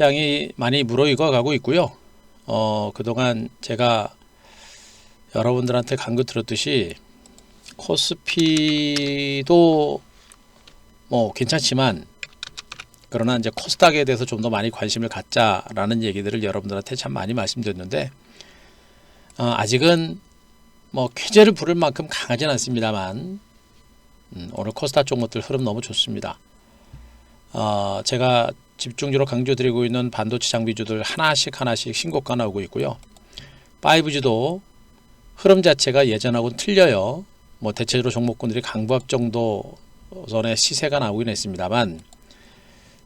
시장이 많이 무르익어 가고 있고요. 그동안 제가 여러분들한테 간구 들었듯이 코스피도 뭐 괜찮지만 그러나 이제 코스닥에 대해서 좀 더 많이 관심을 갖자라는 얘기들을 여러분들한테 참 많이 말씀드렸는데 아직은 뭐 쾌재를 부를 만큼 강하진 않습니다만 오늘 코스닥 종목들 흐름 너무 좋습니다. 제가 집중적으로 강조드리고 있는 반도체 장비주들 하나씩 신고가 나오고 있고요. 5G도 흐름 자체가 예전하고는 틀려요. 뭐 대체적으로 종목군들이 강보합 정도 선의 시세가 나오긴 했습니다만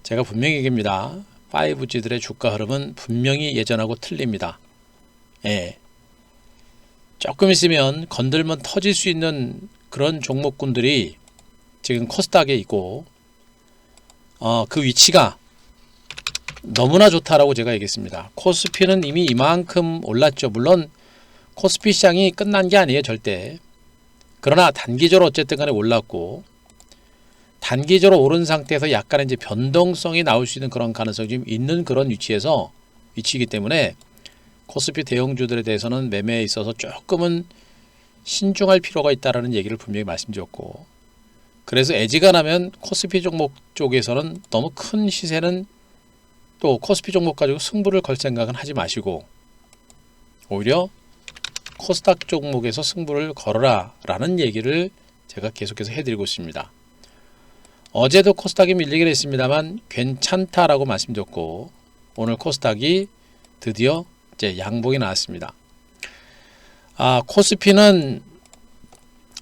제가 분명히 얘기합니다. 5G들의 주가 흐름은 분명히 예전하고 틀립니다. 예. 조금 있으면 건들면 터질 수 있는 그런 종목군들이 지금 코스닥에 있고 그 위치가 너무나 좋다라고 제가 얘기했습니다. 코스피는 이미 이만큼 올랐죠. 물론 코스피 시장이 끝난 게 아니에요. 절대. 그러나 단기적으로 어쨌든 간에 올랐고 단기적으로 오른 상태에서 약간의 이제 변동성이 나올 수 있는 그런 가능성이 좀 있는 그런 위치이기 때문에 코스피 대형주들에 대해서는 매매에 있어서 조금은 신중할 필요가 있다라는 얘기를 분명히 말씀드렸고 그래서 애지간하면 코스피 종목 쪽에서는 너무 큰 시세는 또 코스피 종목 가지고 승부를 걸 생각은 하지 마시고 오히려 코스닥 종목에서 승부를 걸어라 라는 얘기를 제가 계속해서 해드리고 있습니다. 어제도 코스닥이 밀리긴 했습니다만 괜찮다라고 말씀드렸고 오늘 코스닥이 드디어 이제 양봉이 나왔습니다. 코스피는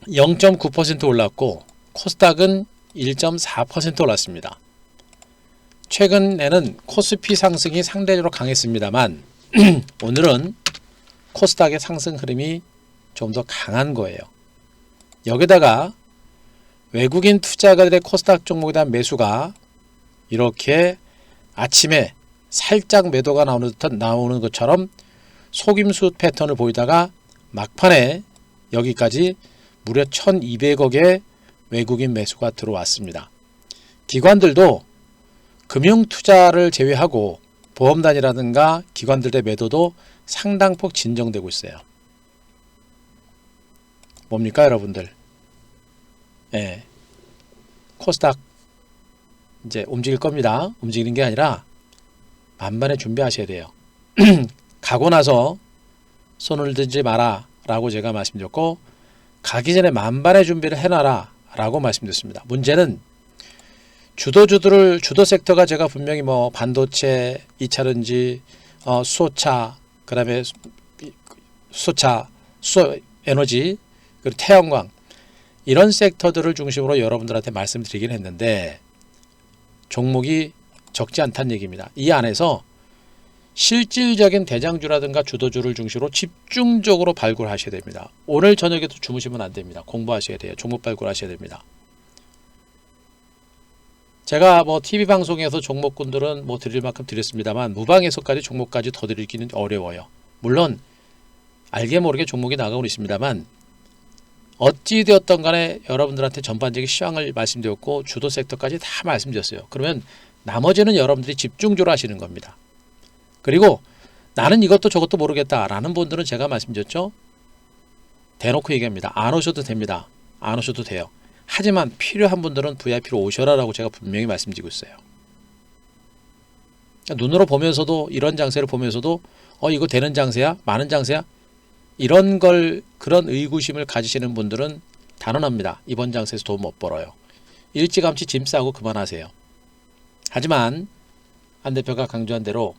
0.9% 올랐고 코스닥은 1.4% 올랐습니다. 최근에는 코스피 상승이 상대적으로 강했습니다만 오늘은 코스닥의 상승 흐름이 좀 더 강한 거예요. 여기다가 외국인 투자가들의 코스닥 종목에 대한 매수가 이렇게 아침에 살짝 매도가 나오는 것처럼 속임수 패턴을 보이다가 막판에 여기까지 무려 1200억의 외국인 매수가 들어왔습니다. 기관들도 금융투자를 제외하고 보험단이라든가 기관들의 매도도 상당폭 진정되고 있어요. 뭡니까 여러분들? 예, 코스닥 이제 움직일 겁니다. 움직이는 게 아니라 만반의 준비하셔야 돼요. 가고 나서 손을 들지 마라 라고 제가 말씀드렸고 가기 전에 만반의 준비를 해놔라 라고 말씀드렸습니다. 문제는 주도 섹터가 제가 분명히 뭐 반도체, 2차전지, 수소차, 그 다음에 수소 에너지, 그리고 태양광 이런 섹터들을 중심으로 여러분들한테 말씀드리긴 했는데 종목이 적지 않다는 얘기입니다. 이 안에서 실질적인 대장주라든가 주도주를 중심으로 집중적으로 발굴하셔야 됩니다. 오늘 저녁에도 주무시면 안 됩니다. 공부하셔야 돼요. 종목 발굴하셔야 됩니다. 제가 뭐 TV 방송에서 종목군들은 뭐 드릴 만큼 드렸습니다만 무방에서까지 종목까지 더 드리기는 어려워요. 물론 알게 모르게 종목이 나가고 있습니다만 어찌되었던 간에 여러분들한테 전반적인 시황을 말씀드렸고 주도 섹터까지 다 말씀드렸어요. 그러면 나머지는 여러분들이 집중적으로 하시는 겁니다. 그리고 나는 이것도 저것도 모르겠다라는 분들은 제가 말씀드렸죠. 대놓고 얘기합니다. 안 오셔도 됩니다. 안 오셔도 돼요. 하지만 필요한 분들은 VIP로 오셔라 라고 제가 분명히 말씀드리고 있어요. 눈으로 보면서도 이런 장세를 보면서도 이거 되는 장세야? 많은 장세야? 이런 그런 의구심을 가지시는 분들은 단언합니다. 이번 장세에서 돈 못 벌어요. 일찌감치 짐 싸고 그만하세요. 하지만 안 대표가 강조한 대로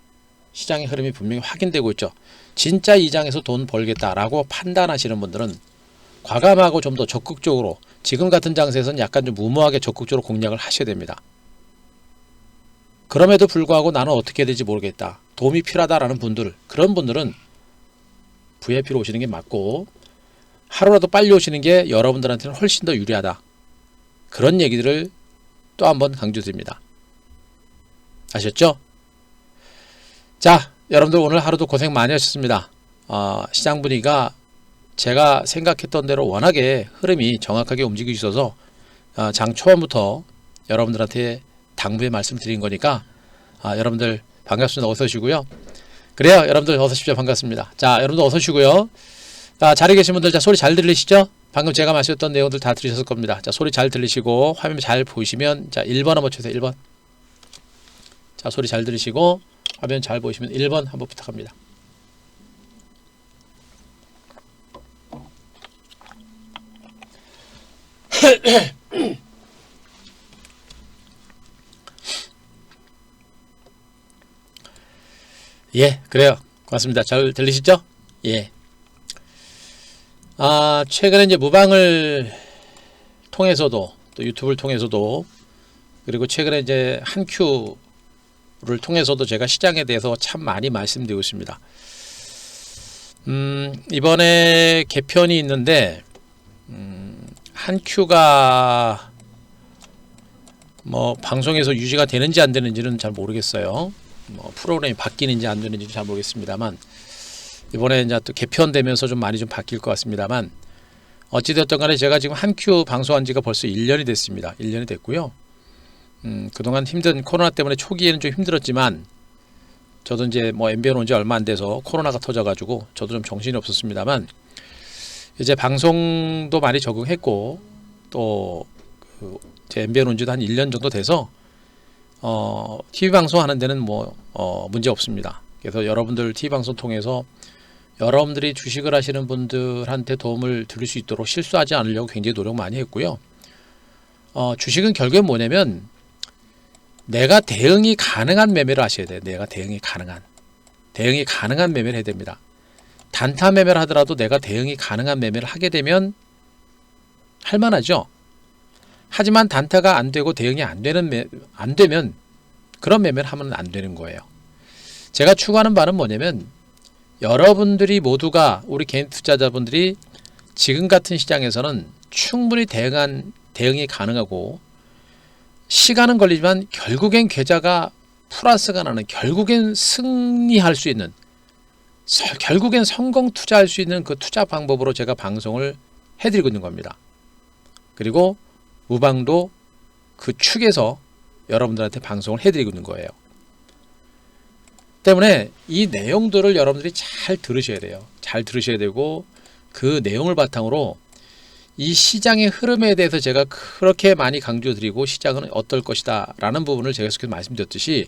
시장의 흐름이 분명히 확인되고 있죠. 진짜 이 장에서 돈 벌겠다라고 판단하시는 분들은 과감하고 좀 더 적극적으로 지금 같은 장세에서는 약간 좀 무모하게 적극적으로 공략을 하셔야 됩니다. 그럼에도 불구하고 나는 어떻게 해야 될지 모르겠다. 도움이 필요하다라는 분들, 그런 분들은 VIP로 오시는 게 맞고 하루라도 빨리 오시는 게 여러분들한테는 훨씬 더 유리하다. 그런 얘기들을 또 한번 강조드립니다. 아셨죠? 자, 여러분들 오늘 하루도 고생 많이 하셨습니다. 시장 분위기가 제가 생각했던 대로 워낙에 흐름이 정확하게 움직이고 있어서 장 초반부터 여러분들한테 당부의 말씀 드린 거니까 여러분들 반갑습니다. 어서 오시고요. 그래요. 여러분들 어서 오십시오. 반갑습니다. 자, 여러분들 어서 오시고요. 자, 자리에 계신 분들 자, 소리 잘 들리시죠? 방금 제가 말씀했던 내용들 다 들으셨을 겁니다. 자, 소리 잘 들리시고 화면 잘 보이시면 자, 1번 한번 쳐주세요. 1번. 자, 소리 잘 들으시고 화면 잘 보이시면 1번 한번 부탁합니다. 예, 그래요. 고맙습니다. 잘 들리시죠? 예. 최근에 이제 무방을 통해서도 또 유튜브를 통해서도 그리고 최근에 이제 한큐를 통해서도 제가 시장에 대해서 참 많이 말씀드리고 있습니다. 이번에 개편이 있는데 한큐가 뭐 방송에서 유지가 되는지 안 되는지는 잘 모르겠어요. 뭐 프로그램이 바뀌는지 안 되는지 잘 모르겠습니다만 이번에 이제 또 개편되면서 좀 많이 좀 바뀔 것 같습니다만 어찌되었던 간에 제가 지금 한큐 방송한 지가 벌써 1년이 됐습니다. 1년이 됐고요. 그동안 힘든 코로나 때문에 초기에는 좀 힘들었지만 저도 이제 뭐 MBN 온 지 얼마 안 돼서 코로나가 터져가지고 저도 좀 정신이 없었습니다만 이제 방송도 많이 적응했고 또 제 MBN 온 지도 한 1년 정도 돼서 TV 방송 하는 데는 뭐 문제 없습니다. 그래서 여러분들 TV 방송 통해서 여러분들이 주식을 하시는 분들한테 도움을 드릴 수 있도록 실수하지 않으려고 굉장히 노력 많이 했고요. 주식은 결국에 뭐냐면 내가 대응이 가능한 매매를 하셔야 돼요. 내가 대응이 가능한 매매를 해야 됩니다. 단타 매매를 하더라도 내가 대응이 가능한 매매를 하게 되면 할만하죠. 하지만 단타가 안 되고 대응이 안 되면 그런 매매를 하면 안 되는 거예요. 제가 추구하는 바는 뭐냐면 여러분들이 모두가 우리 개인 투자자분들이 지금 같은 시장에서는 충분히 대응이 가능하고 시간은 걸리지만 결국엔 계좌가 플러스가 나는 결국엔 승리할 수 있는 결국엔 성공 투자할 수 있는 그 투자 방법으로 제가 방송을 해드리고 있는 겁니다. 그리고 무방도 그 축에서 여러분들한테 방송을 해드리고 있는 거예요. 때문에 이 내용들을 여러분들이 잘 들으셔야 돼요. 잘 들으셔야 되고 그 내용을 바탕으로 이 시장의 흐름에 대해서 제가 그렇게 많이 강조드리고 시장은 어떨 것이다 라는 부분을 제가 계속 말씀드렸듯이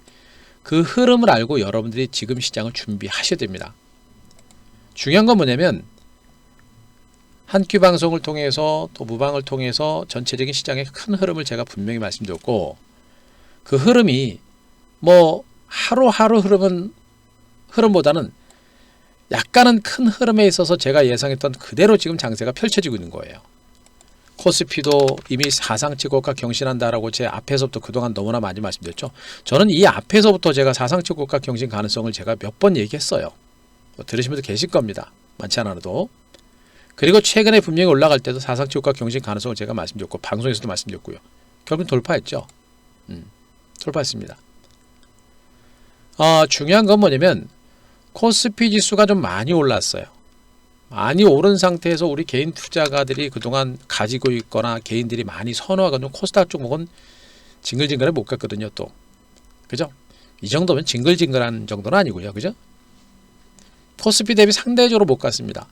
그 흐름을 알고 여러분들이 지금 시장을 준비하셔야 됩니다. 중요한 건 뭐냐면 한큐 방송을 통해서 또 무방을 통해서 전체적인 시장의 큰 흐름을 제가 분명히 말씀드렸고 그 흐름이 뭐 하루하루 흐름보다는 약간은 큰 흐름에 있어서 제가 예상했던 그대로 지금 장세가 펼쳐지고 있는 거예요. 코스피도 이미 사상치 고가 경신한다라고 제 앞에서부터 그동안 너무나 많이 말씀드렸죠. 저는 이 앞에서부터 제가 사상치 고가 경신 가능성을 제가 몇 번 얘기했어요. 들으신 분들 계실 겁니다. 많지 않아도. 그리고 최근에 분명히 올라갈 때도 사상치 고가 경신 가능성을 제가 말씀드렸고 방송에서도 말씀드렸고요. 결국 돌파했죠. 돌파했습니다. 중요한 건 뭐냐면 코스피 지수가 좀 많이 올랐어요. 많이 오른 상태에서 우리 개인 투자가들이 그동안 가지고 있거나 개인들이 많이 선호하거나 코스닥 종목은 징글징글해 못 갔거든요. 또 그죠? 이 정도면 징글징글한 정도는 아니고요. 그죠? 코스피 대비 상대적으로 못 갔습니다.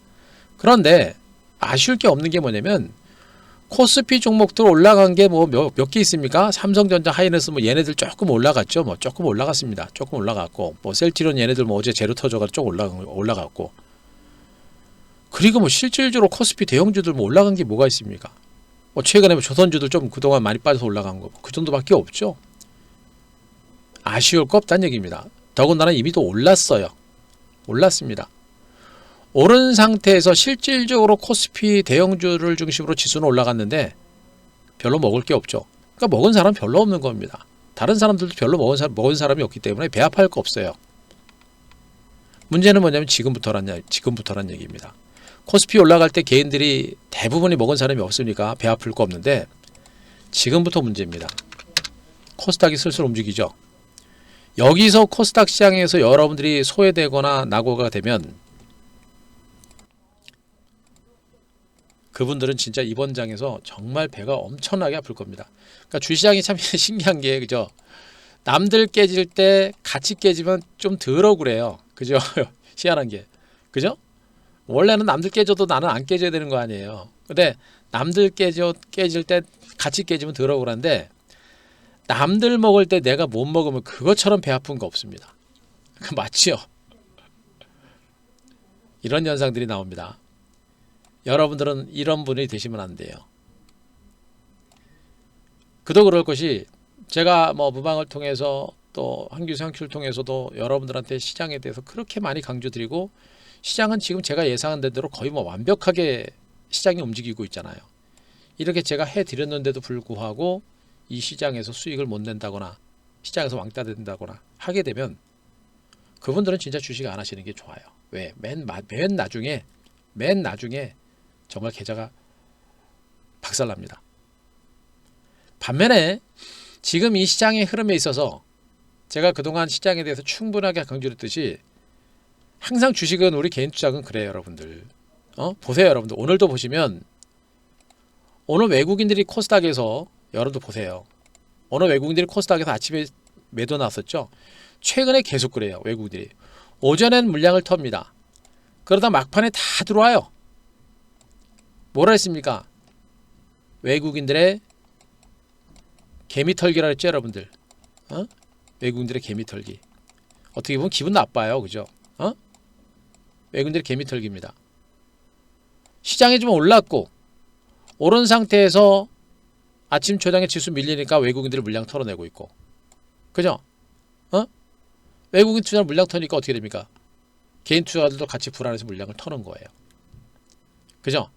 그런데 아쉬울 게 없는 게 뭐냐면 코스피 종목들 올라간 게 뭐 몇 개 있습니까? 삼성전자, 하이닉스 뭐 얘네들 조금 올라갔죠. 뭐 조금 올라갔습니다. 조금 올라갔고 뭐 셀트리온 얘네들 뭐 어제 제로 터져가 좀 올라갔고 그리고 뭐 실질적으로 코스피 대형주들 뭐 올라간 게 뭐가 있습니까? 뭐 최근에 뭐 조선주들 좀 그동안 많이 빠져서 올라간 거 그 정도밖에 없죠. 아쉬울 거 없다는 얘기입니다. 더군다나 이미 또 올랐어요. 올랐습니다. 오른 상태에서 실질적으로 코스피 대형주를 중심으로 지수는 올라갔는데 별로 먹을 게 없죠. 그러니까 먹은 사람 별로 없는 겁니다. 다른 사람들도 별로 먹은 사람이 없기 때문에 배합할 거 없어요. 문제는 뭐냐면 지금부터란 얘기입니다. 코스피 올라갈 때 개인들이 대부분이 먹은 사람이 없으니까 배합할 거 없는데 지금부터 문제입니다. 코스닥이 슬슬 움직이죠. 여기서 코스닥 시장에서 여러분들이 소외되거나 낙오가 되면 그분들은 진짜 이번 장에서 정말 배가 엄청나게 아플 겁니다. 그러니까 주시장이 참 신기한 게 그죠? 남들 깨질 때 같이 깨지면 좀 덜 억울해요. 그죠? 희한한 게. 그죠? 원래는 남들 깨져도 나는 안 깨져야 되는 거 아니에요. 근데 남들 깨질 때 같이 깨지면 덜 억울한데 남들 먹을 때 내가 못 먹으면 그것처럼 배 아픈 거 없습니다. 그 맞지요? 이런 현상들이 나옵니다. 여러분들은 이런 분이 되시면 안 돼요. 그도 그럴 것이 제가 뭐 무방을 통해서 또 한규수 한큐를 통해서도 여러분들한테 시장에 대해서 그렇게 많이 강조드리고 시장은 지금 제가 예상한 대로 거의 뭐 완벽하게 시장이 움직이고 있잖아요. 이렇게 제가 해드렸는데도 불구하고 이 시장에서 수익을 못 낸다거나 시장에서 왕따 된다거나 하게 되면 그분들은 진짜 주식 안 하시는 게 좋아요. 왜? 맨 나중에 정말 계좌가 박살납니다. 반면에 지금 이 시장의 흐름에 있어서 제가 그동안 시장에 대해서 충분하게 강조했듯이 항상 주식은 우리 개인 투자는 그래요, 여러분들. 보세요, 여러분들. 오늘도 보시면 오늘 외국인들이 코스닥에서 여러분도 보세요. 오늘 외국인들이 코스닥에서 아침에 매도 났었죠. 최근에 계속 그래요, 외국인들이. 오전엔 물량을 텁니다. 그러다 막판에 다 들어와요. 뭐라 했습니까? 외국인들의 개미털기라 했죠, 여러분들. 외국인들의 개미털기. 어떻게 보면 기분 나빠요, 그죠? 외국인들의 개미털기입니다. 시장이 좀 올랐고 오른 상태에서 아침 초장에 지수 밀리니까 외국인들이 물량 털어내고 있고, 그죠? 외국인 투자를 물량 터니까 어떻게 됩니까? 개인 투자들도 같이 불안해서 물량을 터는 거예요. 그죠?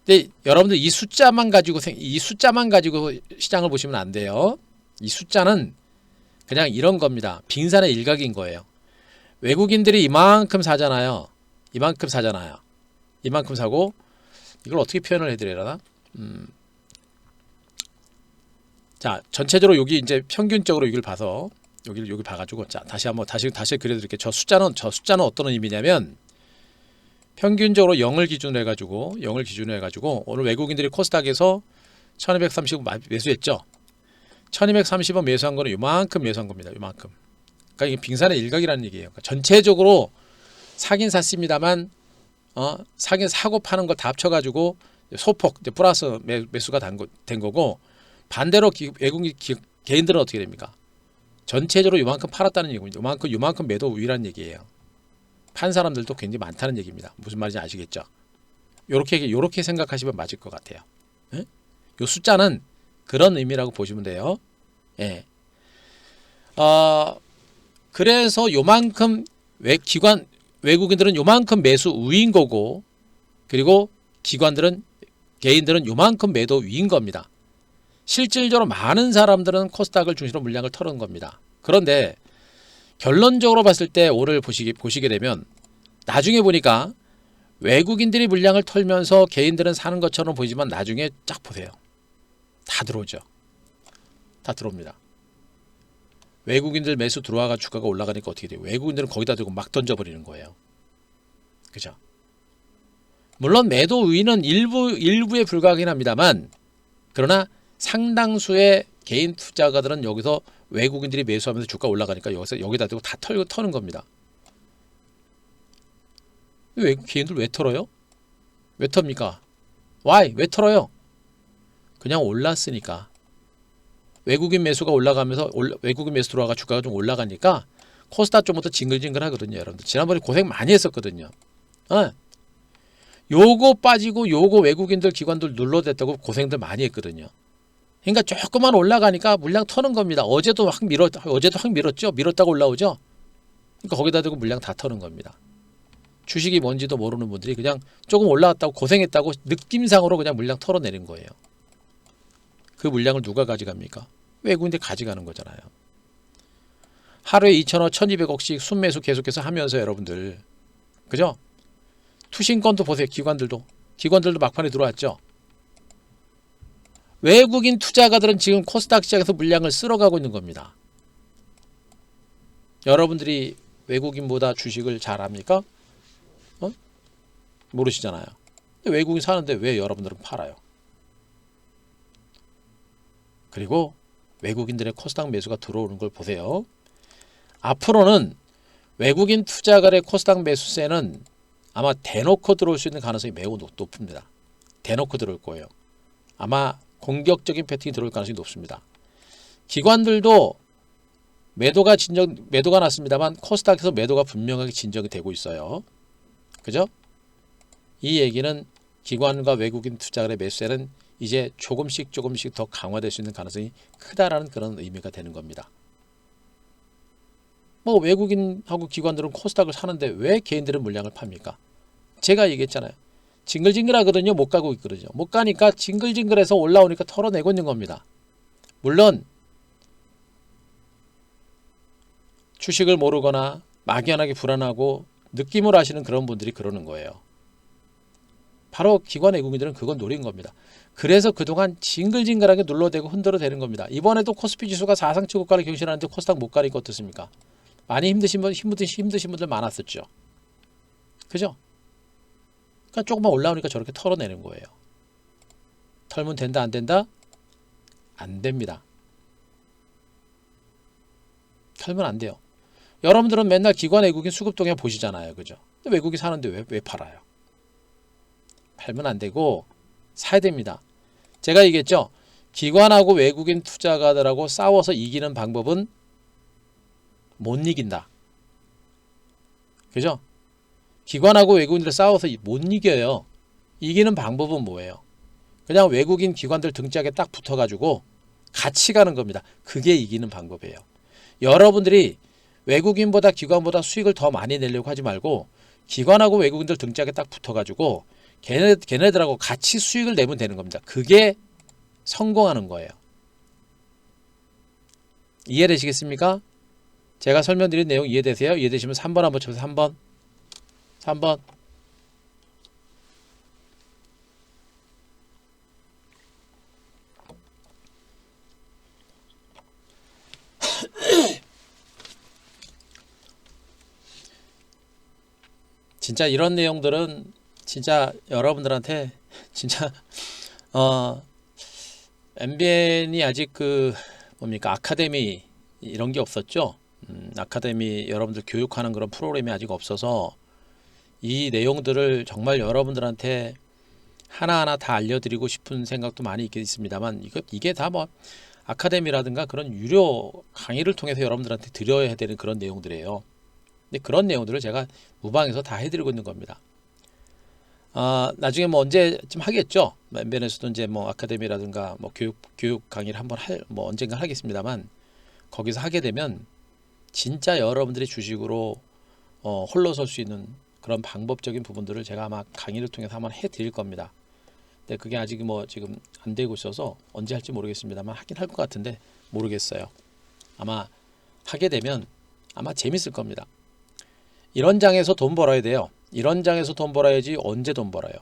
근데 여러분들 이 숫자만 가지고 시장을 보시면 안 돼요. 이 숫자는 그냥 이런 겁니다. 빙산의 일각인 거예요. 외국인들이 이만큼 사잖아요. 이만큼 사고 이걸 어떻게 표현을 해드려야 하나? 자, 전체적으로 여기 이제 평균적으로 여기를 봐서 여기 봐가지고 자 다시 그려드릴게요. 저 숫자는 어떤 의미냐면 평균적으로 0을 기준으로 해가지고 오늘 외국인들이 코스닥에서 1230원 매수했죠. 1230원 매수한 거는 요만큼 매수한 겁니다. 요만큼. 그러니까 이게 빙산의 일각이라는 얘기예요. 그러니까 전체적으로 사긴 샀습니다만 사긴 사고 파는 거 다 합쳐가지고 소폭 이제 플러스 매수가 된 거고, 반대로 외국인 개인들은 어떻게 됩니까? 전체적으로 요만큼 팔았다는 얘기입니다. 요만큼 매도 우위라는 얘기예요. 판 사람들도 굉장히 많다는 얘기입니다. 무슨 말인지 아시겠죠? 요렇게 생각하시면 맞을 것 같아요. 예? 요 숫자는 그런 의미라고 보시면 돼요. 예. 그래서 요만큼 외국인들은 요만큼 매수 우위인 거고, 그리고 개인들은 요만큼 매도 위인 겁니다. 실질적으로 많은 사람들은 코스닥을 중심으로 물량을 털은 겁니다. 그런데 결론적으로 봤을 때 오늘 보시게 되면 나중에 보니까 외국인들이 물량을 털면서 개인들은 사는 것처럼 보이지만 나중에 쫙 보세요. 다 들어오죠. 다 들어옵니다. 외국인들 매수 들어와가 주가가 올라가니까 어떻게 돼요? 외국인들은 거기다 두고 막 던져버리는 거예요. 그죠? 물론 매도 우위는 일부에 불과하긴 합니다만, 그러나 상당수의 개인 투자가들은 여기서 외국인들이 매수하면서 주가 올라가니까 여기다 두고 다 터는 겁니다. 개인들 왜 털어요? 왜 텁니까? 왜 털어요? 그냥 올랐으니까. 외국인 매수가 올라가면서 외국인 매수 들어와가 주가가 좀 올라가니까 코스닥 좀부터 징글징글 하거든요, 여러분들. 지난번에 고생 많이 했었거든요. 요거 빠지고 요거 외국인들 기관들 눌러댔다고 고생들 많이 했거든요. 그러니까 조금만 올라가니까 물량 터는 겁니다. 어제도 확 밀었죠. 밀었다고 올라오죠. 그러니까 거기다 대고 물량 다 터는 겁니다. 주식이 뭔지도 모르는 분들이 그냥 조금 올라왔다고 고생했다고 느낌상으로 그냥 물량 털어내는 거예요. 그 물량을 누가 가져갑니까? 외국인들이 가져가는 거잖아요. 하루에 2,000억, 1,200억씩 순매수 계속해서 하면서 여러분들, 그죠? 투신권도 보세요. 기관들도 막판에 들어왔죠. 외국인 투자가들은 지금 코스닥 시장에서 물량을 쓸어가고 있는 겁니다. 여러분들이 외국인보다 주식을 잘 압니까? 모르시잖아요. 근데 외국인 사는데 왜 여러분들은 팔아요? 그리고 외국인들의 코스닥 매수가 들어오는 걸 보세요. 앞으로는 외국인 투자가의 코스닥 매수세는 아마 대놓고 들어올 수 있는 가능성이 매우 높습니다. 대놓고 들어올 거예요. 아마 공격적인 패턴이 들어올 가능성이 높습니다. 기관들도 매도가 났습니다만 코스닥에서 매도가 분명하게 진정이 되고 있어요. 그죠? 이 얘기는 기관과 외국인 투자가의 매수세는 이제 조금씩 더 강화될 수 있는 가능성이 크다라는 그런 의미가 되는 겁니다. 뭐 외국인하고 기관들은 코스닥을 사는데 왜 개인들은 물량을 팝니까? 제가 얘기했잖아요. 징글징글하거든요. 못 가고 있거든요. 못 가니까 징글징글해서 올라오니까 털어내고 있는 겁니다. 물론 주식을 모르거나 막연하게 불안하고 느낌을 아시는 그런 분들이 그러는 거예요. 바로 기관 외국인들은 그건 노린 겁니다. 그래서 그동안 징글징글하게 눌러대고 흔들어대는 겁니다. 이번에도 코스피 지수가 사상최고가를 경신하는데 코스닥 못 가니까 어떻습니까? 많이 힘드신 분들 많았었죠. 그죠? 그러니까 조금만 올라오니까 저렇게 털어내는 거예요. 털면 된다 안 된다? 안 됩니다. 털면 안 돼요. 여러분들은 맨날 기관 외국인 수급 동향 보시잖아요. 그죠? 근데 외국이 사는데 왜 팔아요? 팔면 안 되고 사야 됩니다. 제가 얘기했죠. 기관하고 외국인 투자가들하고 싸워서 이기는 방법은 못 이긴다. 그죠? 기관하고 외국인들 싸워서 못 이겨요. 이기는 방법은 뭐예요? 그냥 외국인 기관들 등짝에 딱 붙어가지고 같이 가는 겁니다. 그게 이기는 방법이에요. 여러분들이 외국인보다 기관보다 수익을 더 많이 내려고 하지 말고 기관하고 외국인들 등짝에 딱 붙어가지고 걔네들하고 같이 수익을 내면 되는 겁니다. 그게 성공하는 거예요. 이해되시겠습니까? 제가 설명드린 내용 이해되세요? 이해되시면 3번 한번 쳐보세요. 3번. 진짜 이런 내용들은 진짜 여러분들한테 진짜 MBN이 아직 뭡니까 아카데미 이런 게 없었죠. 아카데미 여러분들 교육하는 그런 프로그램이 아직 없어서 이 내용들을 정말 여러분들한테 하나하나 다 알려드리고 싶은 생각도 많이 있습니다만 이게 다 뭐 아카데미라든가 그런 유료 강의를 통해서 여러분들한테 드려야 되는 그런 내용들이에요. 근데 그런 내용들을 제가 무방에서 다 해드리고 있는 겁니다. 나중에 뭐 언제쯤 하겠죠. MBN에서도 이제 뭐 아카데미라든가 뭐 교육 강의를 한번 뭐 언젠가 하겠습니다만 거기서 하게 되면 진짜 여러분들이 주식으로 홀로 설 수 있는 그런 방법적인 부분들을 제가 아마 강의를 통해서 한번 해드릴 겁니다. 근데 그게 아직 뭐 지금 안 되고 있어서 언제 할지 모르겠습니다만 하긴 할 것 같은데 모르겠어요. 아마 하게 되면 아마 재밌을 겁니다. 이런 장에서 돈 벌어야 돼요. 이런 장에서 돈 벌어야지 언제 돈 벌어요.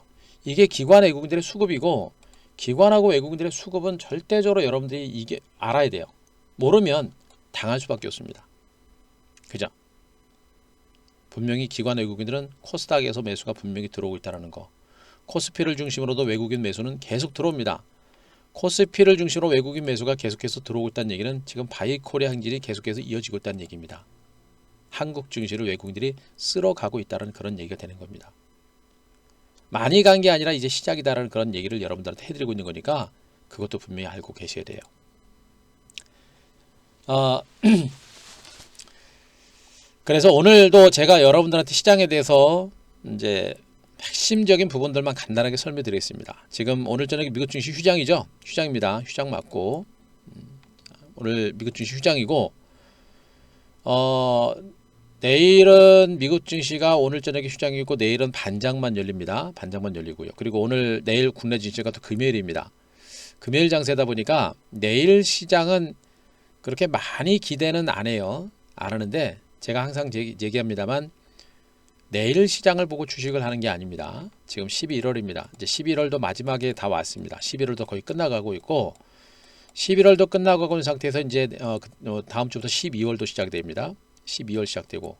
이게 기관 외국인들의 수급이고 기관하고 외국인들의 수급은 절대적으로 여러분들이 이게 알아야 돼요. 모르면 당할 수밖에 없습니다. 그죠? 분명히 기관 외국인들은 코스닥에서 매수가 분명히 들어오고 있다는 거. 코스피를 중심으로도 외국인 매수는 계속 들어옵니다. 코스피를 중심으로 외국인 매수가 계속해서 들어오고 있다는 얘기는 지금 바이코리아 행진이 계속해서 이어지고 있다는 얘기입니다. 한국 증시를 외국인들이 쓸어가고 있다는 그런 얘기가 되는 겁니다. 많이 간 게 아니라 이제 시작이다라는 그런 얘기를 여러분들한테 해드리고 있는 거니까 그것도 분명히 알고 계셔야 돼요. 그래서 오늘도 제가 여러분들한테 시장에 대해서 이제 핵심적인 부분들만 간단하게 설명드리겠습니다. 지금 오늘 저녁에 미국 증시 휴장이죠. 휴장입니다. 휴장 맞고 오늘 미국 증시 휴장이고 내일은 미국 증시가 오늘 저녁에 휴장이고 내일은 반장만 열립니다. 반장만 열리고요. 그리고 내일 국내 증시가 또 금요일입니다. 금요일 장세다 보니까 내일 시장은 그렇게 많이 기대는 안 해요. 안 하는데 제가 항상 얘기합니다만 내일 시장을 보고 주식을 하는 게 아닙니다. 지금 11월입니다. 이제 11월도 마지막에 다 왔습니다. 11월도 거의 끝나가고 있고 11월도 끝나가고 있는 상태에서 이제 다음 주부터 12월도 시작이 됩니다. 12월 시작되고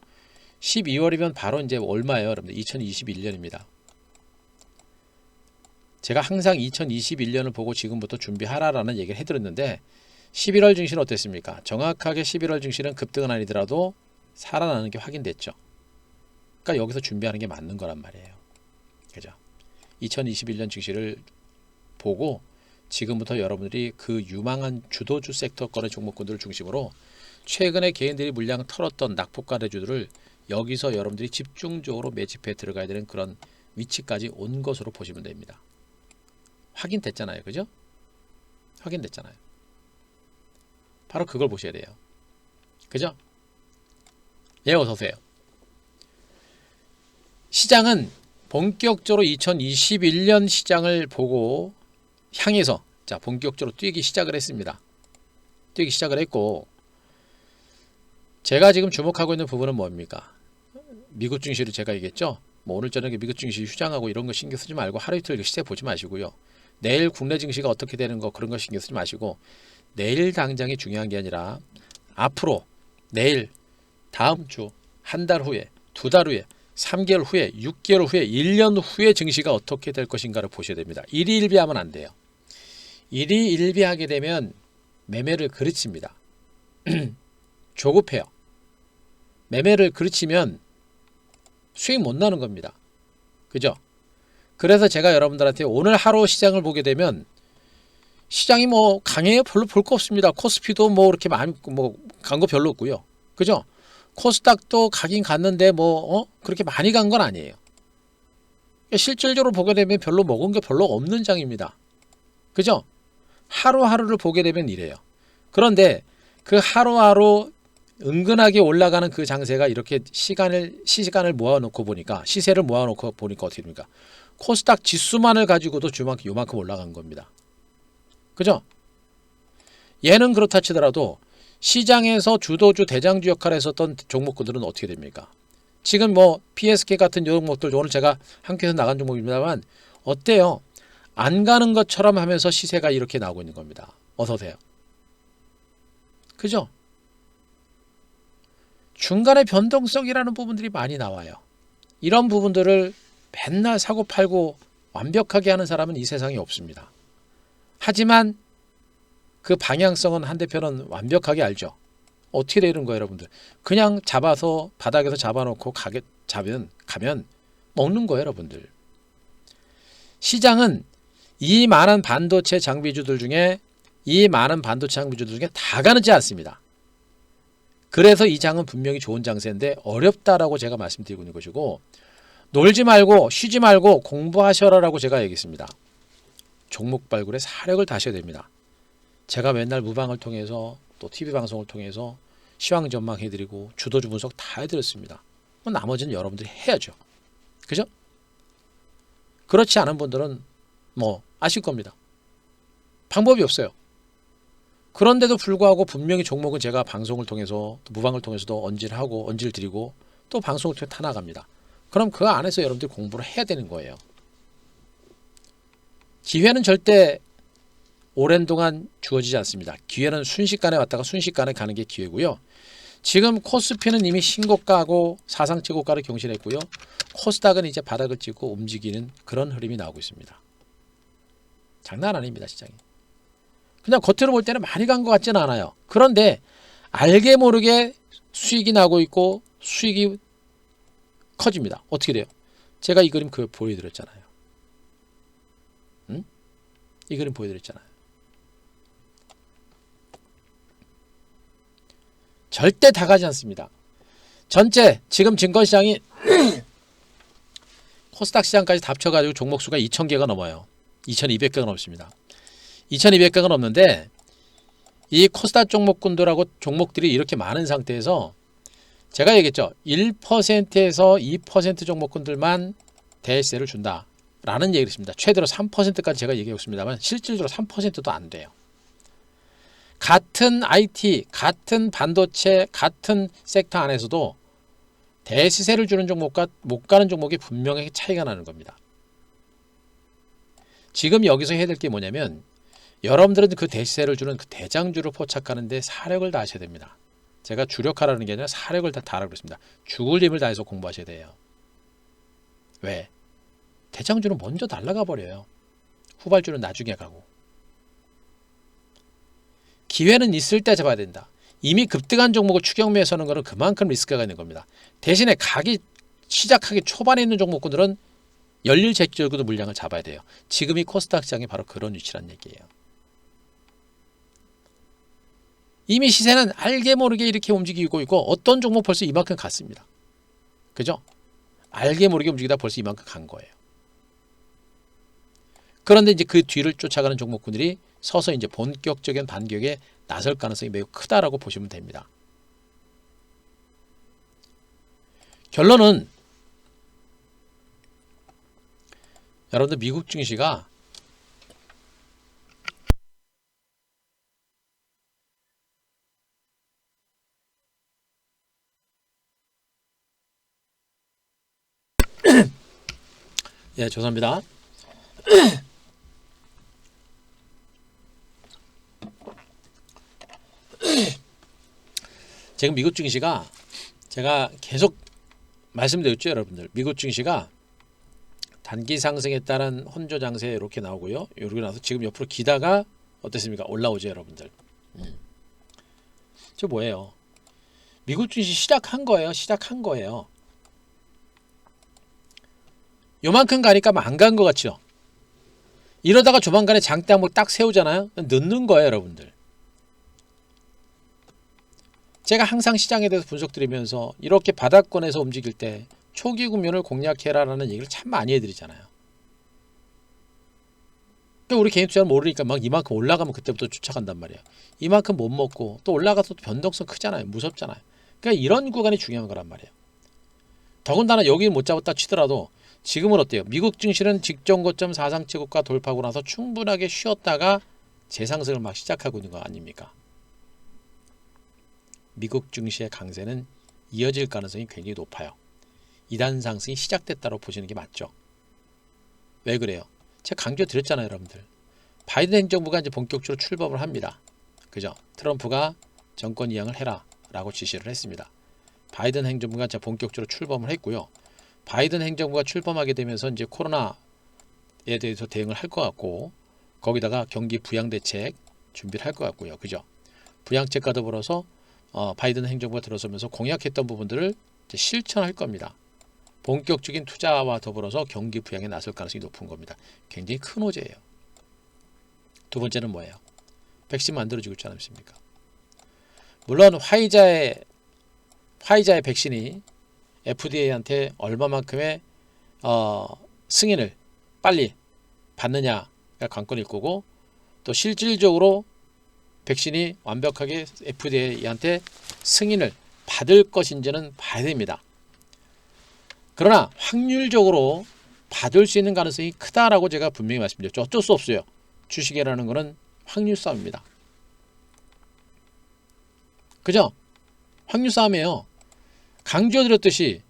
12월이면 바로 이제 얼마예요, 여러분들? 2021년입니다. 제가 항상 2021년을 보고 지금부터 준비하라라는 얘기를 해드렸는데 11월 증시는 어땠습니까? 정확하게 11월 증시는 급등은 아니더라도 살아나는 게 확인됐죠. 그러니까 여기서 준비하는 게 맞는 거란 말이에요. 그죠? 2021년 증시를 보고 지금부터 여러분들이 그 유망한 주도주 섹터권의 종목군들을 중심으로 최근에 개인들이 물량 털었던 낙폭과대주들을 여기서 여러분들이 집중적으로 매집해 들어가야 되는 그런 위치까지 온 것으로 보시면 됩니다. 확인됐잖아요. 그죠? 확인됐잖아요. 바로 그걸 보셔야 돼요. 그죠? 예, 어서오세요. 시장은 본격적으로 2021년 시장을 보고 향해서 자 본격적으로 뛰기 시작을 했습니다. 뛰기 시작을 했고 제가 지금 주목하고 있는 부분은 뭡니까? 미국 증시를 제가 얘기했죠. 뭐 오늘 저녁에 미국 증시 휴장하고 이런 거 신경 쓰지 말고 하루 이틀 시세 보지 마시고요. 내일 국내 증시가 어떻게 되는 거 그런 거 신경 쓰지 마시고 내일 당장이 중요한 게 아니라 앞으로 내일 다음 주 한 달 후에 두 달 후에 3개월 후에 6개월 후에 1년 후에 증시가 어떻게 될 것인가를 보셔야 됩니다. 일희일비하면 안 돼요. 일희일비하게 되면 매매를 그르칩니다. 조급해요. 매매를 그르치면 수익 못 나는 겁니다. 그죠? 그래서 제가 여러분들한테 오늘 하루 시장을 보게 되면 시장이 뭐 강해요? 별로 볼 거 없습니다. 코스피도 뭐 이렇게 많이 뭐 간 거 별로 없고요. 그죠? 코스닥도 가긴 갔는데 뭐 그렇게 많이 간 건 아니에요. 실질적으로 보게 되면 별로 먹은 게 별로 없는 장입니다. 그죠? 하루하루를 보게 되면 이래요. 그런데 그 하루하루 은근하게 올라가는 그 장세가 이렇게 시간을 모아놓고 보니까 시세를 모아놓고 보니까 어떻게 됩니까? 코스닥 지수만을 가지고도 요만큼 올라간 겁니다. 그죠? 얘는 그렇다 치더라도 시장에서 주도주 대장주 역할을 했었던 종목군들은 어떻게 됩니까? 지금 뭐 PSK 같은 종목들 오늘 제가 함께해서 나간 종목입니다만 어때요? 안 가는 것처럼 하면서 시세가 이렇게 나오고 있는 겁니다. 어서 오세요. 그죠? 중간에 변동성이라는 부분들이 많이 나와요. 이런 부분들을 맨날 사고 팔고 완벽하게 하는 사람은 이 세상에 없습니다. 하지만 그 방향성은 한 대표는 완벽하게 알죠. 어떻게 되는 거예요, 여러분들? 그냥 잡아서 바닥에서 잡아놓고 가면 먹는 거예요, 여러분들. 시장은 이 많은 반도체 장비주들 중에 다 가는지 않습니다. 그래서 이 장은 분명히 좋은 장세인데 어렵다라고 제가 말씀드리고 있는 것이고 놀지 말고 쉬지 말고 공부하셔라라고 제가 얘기했습니다. 종목 발굴에 사력을 다셔야 됩니다. 제가 맨날 무방을 통해서 또 TV방송을 통해서 시황 전망해드리고 주도주 분석 다 해드렸습니다. 나머지는 여러분들이 해야죠. 그죠? 그렇지 않은 분들은 뭐 아실 겁니다. 방법이 없어요. 그런데도 불구하고 분명히 종목은 제가 방송을 통해서 또 무방을 통해서도 언질 드리고 또 방송을 통해 타나갑니다. 그럼 그 안에서 여러분들이 공부를 해야 되는 거예요. 기회는 절대 오랜 동안 주어지지 않습니다. 기회는 순식간에 왔다가 순식간에 가는 게 기회고요. 지금 코스피는 이미 신고가하고 사상 최고가를 경신했고요. 코스닥은 이제 바닥을 찍고 움직이는 그런 흐름이 나오고 있습니다. 장난 아닙니다, 시장이. 그냥 겉으로 볼 때는 많이 간 것 같지는 않아요. 그런데 알게 모르게 수익이 나고 있고 수익이 커집니다. 어떻게 돼요? 제가 이 그림 보여드렸잖아요. 응? 이 그림 보여드렸잖아요. 절대 다 가지 않습니다. 전체 지금 증권시장이 코스닥 시장까지 다 합쳐가지고 종목수가 2,000개가 넘어요. 2,200개가 넘습니다. 2,200개가 넘는데 이 코스닥 종목군들하고 종목들이 이렇게 많은 상태에서 제가 얘기했죠. 1%에서 2% 종목군들만 대세를 준다라는 얘기를 했습니다. 최대로 3%까지 제가 얘기했습니다만 실질적으로 3%도 안 돼요. 같은 IT, 같은 반도체, 같은 섹터 안에서도 대시세를 주는 종목과 못 가는 종목이 분명하게 차이가 나는 겁니다. 지금 여기서 해야 될 게 뭐냐면 여러분들은 그 대시세를 주는 그 대장주를 포착하는 데 사력을 다하셔야 됩니다. 제가 주력하라는 게 아니라 사력을 다 다하라고 그랬습니다. 죽을 힘을 다해서 공부하셔야 돼요. 왜? 대장주는 먼저 날아가 버려요. 후발주는 나중에 가고. 기회는 있을 때 잡아야 된다. 이미 급등한 종목을 추격 매수하는 것은 그만큼 리스크가 있는 겁니다. 대신에 가기 시작하기 초반에 있는 종목군들은 열릴 제끼고도 물량을 잡아야 돼요. 지금이 코스닥 시장이 바로 그런 위치란 얘기예요. 이미 시세는 알게 모르게 이렇게 움직이고 있고 어떤 종목 벌써 이만큼 갔습니다. 그죠? 알게 모르게 움직이다 벌써 이만큼 간 거예요. 그런데 이제 그 뒤를 쫓아가는 종목군들이 서서 이제 본격적인 반격에 나설 가능성이 매우 크다라고 보시면 됩니다. 결론은 여러분들 미국 증시가 예, 죄송합니다. 지금 미국 증시가 제가 계속 말씀드렸죠, 여러분들. 미국 증시가 단기 상승에 따른 혼조 장세 이렇게 나오고요. 이렇게 나서 지금 옆으로 기다가 어떻습니까? 올라오죠, 여러분들. 저 뭐예요? 미국 증시 시작한 거예요. 시작한 거예요. 요만큼 가니까 안 간 것 같죠? 이러다가 조만간에 장대 한번 딱 세우잖아요. 늦는 거예요, 여러분들. 제가 항상 시장에 대해서 분석드리면서 이렇게 바닥권에서 움직일 때 초기 국면을 공략해라라는 얘기를 참 많이 해드리잖아요. 그러니까 우리 개인 투자는 모르니까 막 이만큼 올라가면 그때부터 쫓아간단 말이에요. 이만큼 못 먹고 또 올라가서 변동성 크잖아요. 무섭잖아요. 그러니까 이런 구간이 중요한 거란 말이에요. 더군다나 여기 못 잡았다 치더라도 지금은 어때요? 미국 증시는 직전 고점 사상치 고가 돌파하고 나서 충분하게 쉬었다가 재상승을 막 시작하고 있는 거 아닙니까? 미국 증시의 강세는 이어질 가능성이 굉장히 높아요. 2단 상승이 시작됐다고 보시는 게 맞죠. 왜 그래요? 제가 강조 드렸잖아요, 여러분들. 바이든 행정부가 이제 본격적으로 출범을 합니다. 그죠? 트럼프가 정권 이양을 해라 라고 지시를 했습니다. 바이든 행정부가 이제 본격적으로 출범을 했고요. 바이든 행정부가 출범하게 되면서 이제 코로나에 대해서 대응을 할 것 같고, 거기다가 경기 부양 대책 준비를 할 것 같고요. 그죠? 부양책과 더불어서 바이든 행정부가 들어서면서 공약했던 부분들을 이제 실천할 겁니다. 본격적인 투자와 더불어서 경기 부양에 나설 가능성이 높은 겁니다. 굉장히 큰 호재예요. 두 번째는 뭐예요? 백신 만들어지고 있지 않습니까? 물론 화이자의 백신이 FDA한테 얼마만큼의 승인을 빨리 받느냐가 관건일 거고, 또 실질적으로 백신이 완벽하게 FDA한테 승인을 받을 것인지는 봐야 됩니다. 그러나 확률적으로 받을 수 있는 가능성이 크다라고 제가 분명히 말씀드렸죠. 어쩔 수 없어요. 주식이라는 거는 확률 싸움입니다. 그죠? 확률 싸움이에요. 강조드렸듯이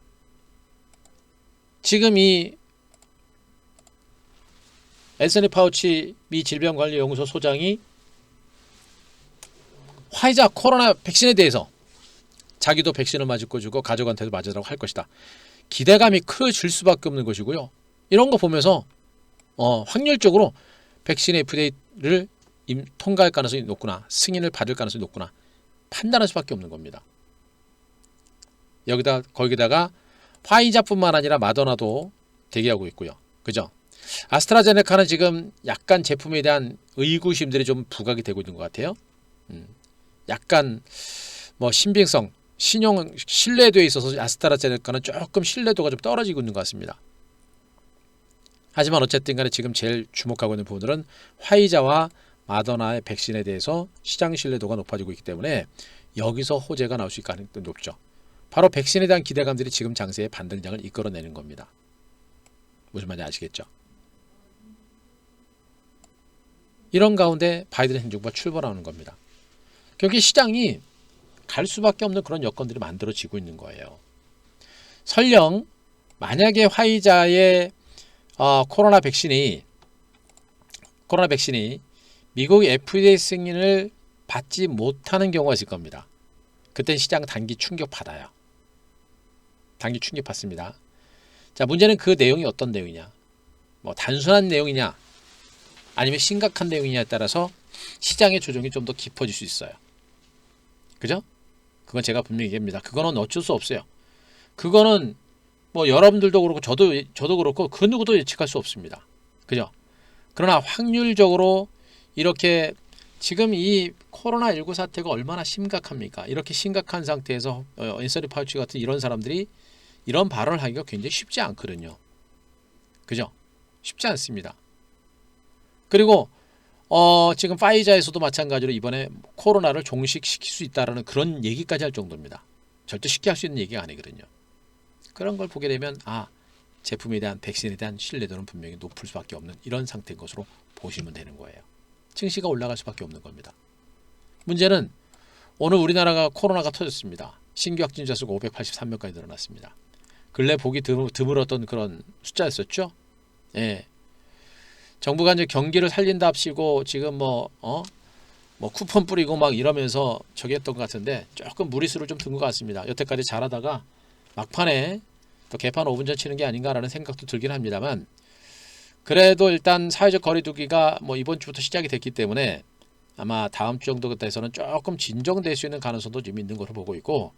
지금 이 앤서니 파우치 미 질병관리연구소 소장이 화이자 코로나 백신에 대해서 자기도 백신을 맞을 거주고 가족한테도 맞으라고 할 것이다. 기대감이 커질 수밖에 없는 것이고요. 이런 거 보면서 확률적으로 백신 FDA를 통과할 가능성이 높구나, 승인을 받을 가능성이 높구나 판단할 수밖에 없는 겁니다. 거기다가 화이자뿐만 아니라 마더나도 대기하고 있고요. 그죠? 아스트라제네카는 지금 약간 제품에 대한 의구심들이 좀 부각이 되고 있는 것 같아요. 약간 뭐 신빙성, 신뢰도에 있어서 아스트라제네카는 조금 신뢰도가 좀 떨어지고 있는 것 같습니다. 하지만 어쨌든 간에 지금 제일 주목하고 있는 부분들은 화이자와 마더나의 백신에 대해서 시장 신뢰도가 높아지고 있기 때문에 여기서 호재가 나올 수 있을 가능성이 높죠. 바로 백신에 대한 기대감들이 지금 장세의 반등장을 이끌어내는 겁니다. 무슨 말인지 아시겠죠? 이런 가운데 바이든 행정부가 출범하는 겁니다. 결국 시장이 갈 수밖에 없는 그런 여건들이 만들어지고 있는 거예요. 설령 만약에 화이자의 코로나 백신이 미국 FDA 승인을 받지 못하는 경우가 있을 겁니다. 그땐 시장 단기 충격 받아요. 단기 충격 받습니다. 자, 문제는 그 내용이 어떤 내용이냐, 뭐 단순한 내용이냐 아니면 심각한 내용이냐에 따라서 시장의 조정이 좀 더 깊어질 수 있어요. 그죠? 그건 제가 분명히 얘기합니다. 그거는 어쩔 수 없어요. 그거는 뭐 여러분들도 그렇고 저도 그렇고 그 누구도 예측할 수 없습니다. 그죠? 그러나 확률적으로 이렇게 지금 이 코로나19 사태가 얼마나 심각합니까? 이렇게 심각한 상태에서 앤서니 파우치 같은 이런 사람들이 이런 발언을 하기가 굉장히 쉽지 않거든요. 그죠? 쉽지 않습니다. 그리고 지금 파이자에서도 마찬가지로 이번에 코로나를 종식시킬 수 있다라는 그런 얘기까지 할 정도입니다. 절대 쉽게 할 수 있는 얘기가 아니거든요. 그런 걸 보게 되면 제품에 대한 백신에 대한 신뢰도는 분명히 높을 수밖에 없는 이런 상태인 것으로 보시면 되는 거예요. 증시가 올라갈 수밖에 없는 겁니다. 문제는 오늘 우리나라가 코로나가 터졌습니다. 신규 확진자 수가 583명까지 늘어났습니다. 근래 보기 드물었던 그런 숫자였었죠. 예. 정부가 이제 경기를 살린답시고 지금 뭐 쿠폰 뿌리고 막 이러면서 저기 했던 것 같은데 조금 무리수를 좀 든 것 같습니다. 여태까지 잘하다가 막판에 또 개판 5분 전 치는 게 아닌가라는 생각도 들긴 합니다만, 그래도 일단 사회적 거리두기가 뭐 이번 주부터 시작이 됐기 때문에 아마 다음 주 정도 돼서는 조금 진정될 수 있는 가능성도 좀 있는 걸로 보고 있고,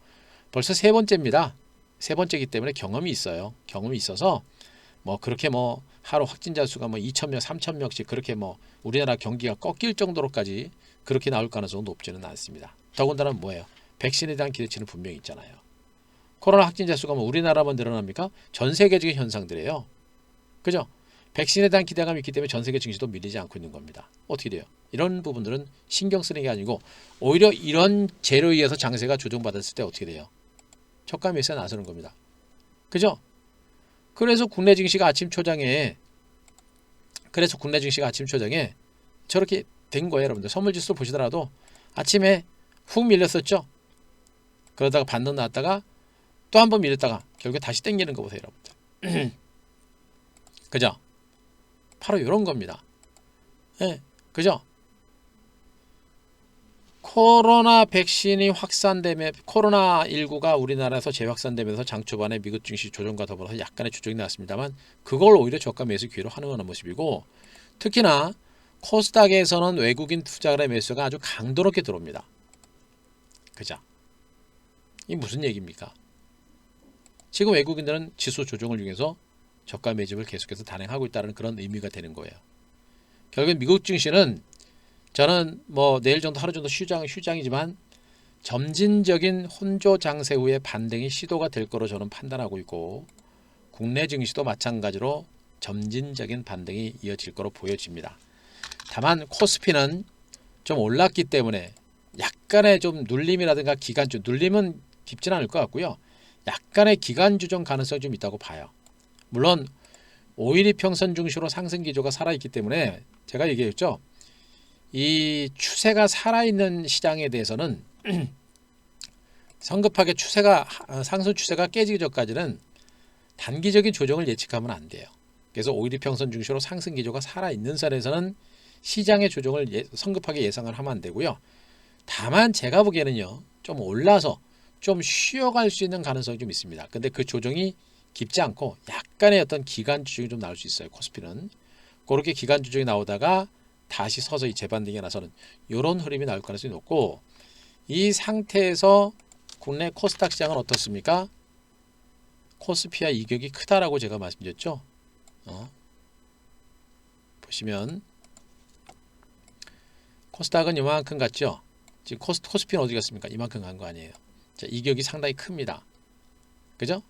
벌써 세 번째입니다. 세 번째이기 때문에 경험이 있어요. 경험이 있어서 뭐 그렇게 뭐 하루 확진자 수가 뭐 2,000명, 3,000명씩 그렇게 뭐 우리나라 경기가 꺾일 정도로까지 그렇게 나올 가능성은 높지는 않습니다. 더군다나 뭐예요? 백신에 대한 기대치는 분명히 있잖아요. 코로나 확진자 수가 뭐 우리나라만 늘어납니까? 전 세계적인 현상들이에요. 그죠? 백신에 대한 기대감이 있기 때문에 전 세계 증시도 밀리지 않고 있는 겁니다. 어떻게 돼요? 이런 부분들은 신경 쓰는 게 아니고 오히려 이런 재료에 의해서 장세가 조정받았을 때 어떻게 돼요? 저가 매수에 나서는 겁니다. 그죠? 그래서 국내 증시가 아침 초장에 저렇게 된 거예요. 여러분들 선물지수 보시더라도 아침에 훅 밀렸었죠. 그러다가 반등 나왔다가 또 한 번 밀렸다가 결국에 다시 땡기는 거 보세요, 여러분들. 그죠? 바로 이런 겁니다. 예, 그죠? 코로나 백신이 확산되며 코로나19가 우리나라에서 재확산되면서 장 초반에 미국 증시 조정과 더불어서 약간의 조정이 나왔습니다만 그걸 오히려 저가 매수 기회로 활용하는 모습이고, 특히나 코스닥에서는 외국인 투자자의 매수가 아주 강도 높게 들어옵니다. 그죠? 이게 무슨 얘기입니까? 지금 외국인들은 지수 조정을 이용해서 저가 매집을 계속해서 단행하고 있다는 그런 의미가 되는 거예요. 결국 미국 증시는 저는 뭐 내일 정도 하루 정도 휴장이지만 점진적인 혼조 장세 후에 반등이 시도가 될 거로 저는 판단하고 있고, 국내 증시도 마찬가지로 점진적인 반등이 이어질 거로 보여집니다. 다만 코스피는 좀 올랐기 때문에 약간의 좀 눌림이라든가 기간주, 눌림은 깊지는 않을 것 같고요. 약간의 기간 조정 가능성이 좀 있다고 봐요. 물론 5일 평선 중심으로 상승 기조가 살아있기 때문에 제가 얘기했죠. 이 추세가 살아있는 시장에 대해서는 성급하게 상승 추세가 깨지기 전까지는 단기적인 조정을 예측하면 안 돼요. 그래서 5일 평선 중심으로 상승 기조가 살아있는 선에서는 시장의 조정을 성급하게 예상을 하면 안 되고요. 다만 제가 보기에는요, 좀 올라서 좀 쉬어갈 수 있는 가능성이 좀 있습니다. 근데 그 조정이 깊지 않고 약간의 어떤 기간 조정이 좀 나올 수 있어요. 코스피는 그렇게 기간 조정이 나오다가 다시 서서히 재반등이 나서는 이런 흐름이 나올 가능성이 높고, 이 상태에서 국내 코스닥 시장은 어떻습니까? 코스피와 이격이 크다라고 제가 말씀드렸죠. 보시면 코스닥은 이만큼 갔죠. 지금 코스피는 어디 갔습니까? 이만큼 간 거 아니에요. 자, 이격이 상당히 큽니다. 그죠?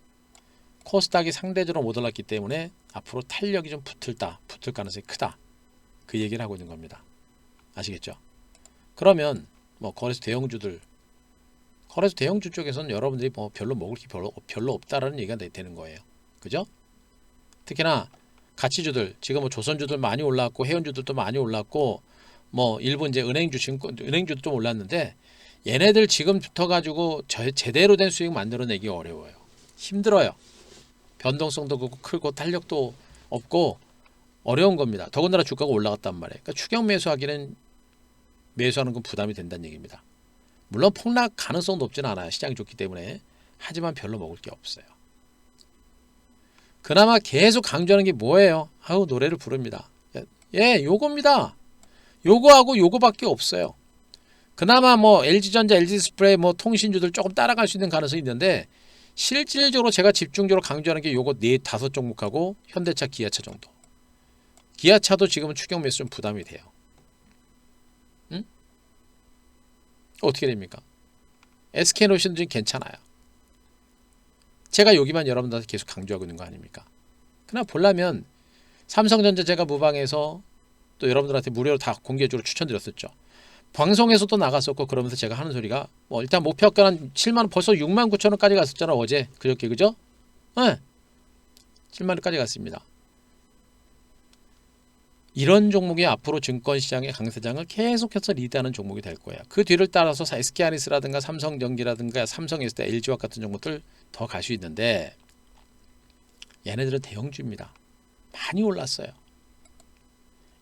코스닥이 상대적으로 못 올랐기 때문에 앞으로 탄력이 좀 붙을 가능성이 크다. 그 얘기를 하고 있는 겁니다. 아시겠죠? 그러면 뭐 거래소 대형주 쪽에서는 여러분들이 뭐 별로 먹을 게 별로 없다라는 얘기가 되는 거예요. 그죠? 특히나 가치주들, 지금 뭐 조선주들 많이 올랐고 해운주들도 많이 올랐고 뭐 일부 이제 은행주도 좀 올랐는데, 얘네들 지금 붙어가지고 제대로 된 수익 만들어내기 어려워요. 힘들어요. 변동성도 크고 탄력도 없고 어려운 겁니다. 더군다나 주가가 올라갔단 말이에요. 그러니까 추격 매수하는 건 부담이 된다는 얘기입니다. 물론 폭락 가능성도 없지는 않아요. 시장이 좋기 때문에. 하지만 별로 먹을 게 없어요. 그나마 계속 강조하는 게 뭐예요? 노래를 부릅니다. 예, 요겁니다. 요거하고 요거밖에 없어요. 그나마 뭐 LG전자, LG디스플레이 뭐 통신주들 조금 따라갈 수 있는 가능성이 있는데 실질적으로 제가 집중적으로 강조하는 게 요거 4, 5종목하고 현대차, 기아차 정도. 기아차도 지금은 추경 매수 좀 부담이 돼요. 응? 어떻게 됩니까? SK노신도 지금 괜찮아요. 제가 여기만 여러분들한테 계속 강조하고 있는 거 아닙니까? 그러나 보려면 삼성전자 제가 무방해서 또 여러분들한테 무료로 다 공개적으로 추천드렸었죠. 방송에서도 나갔었고 그러면서 제가 하는 소리가 뭐 일단 목표가는 7만원 벌써 6만 9천 원까지 갔었잖아 어제 그저께 그죠? 네. 7만 원까지 갔습니다. 이런 종목이 앞으로 증권시장의 강세장을 계속해서 리드하는 종목이 될 거예요. 그 뒤를 따라서 SK하이닉스라든가 삼성전기라든가 삼성에서 LG와 같은 종목들 더 갈 수 있는데 얘네들은 대형주입니다. 많이 올랐어요.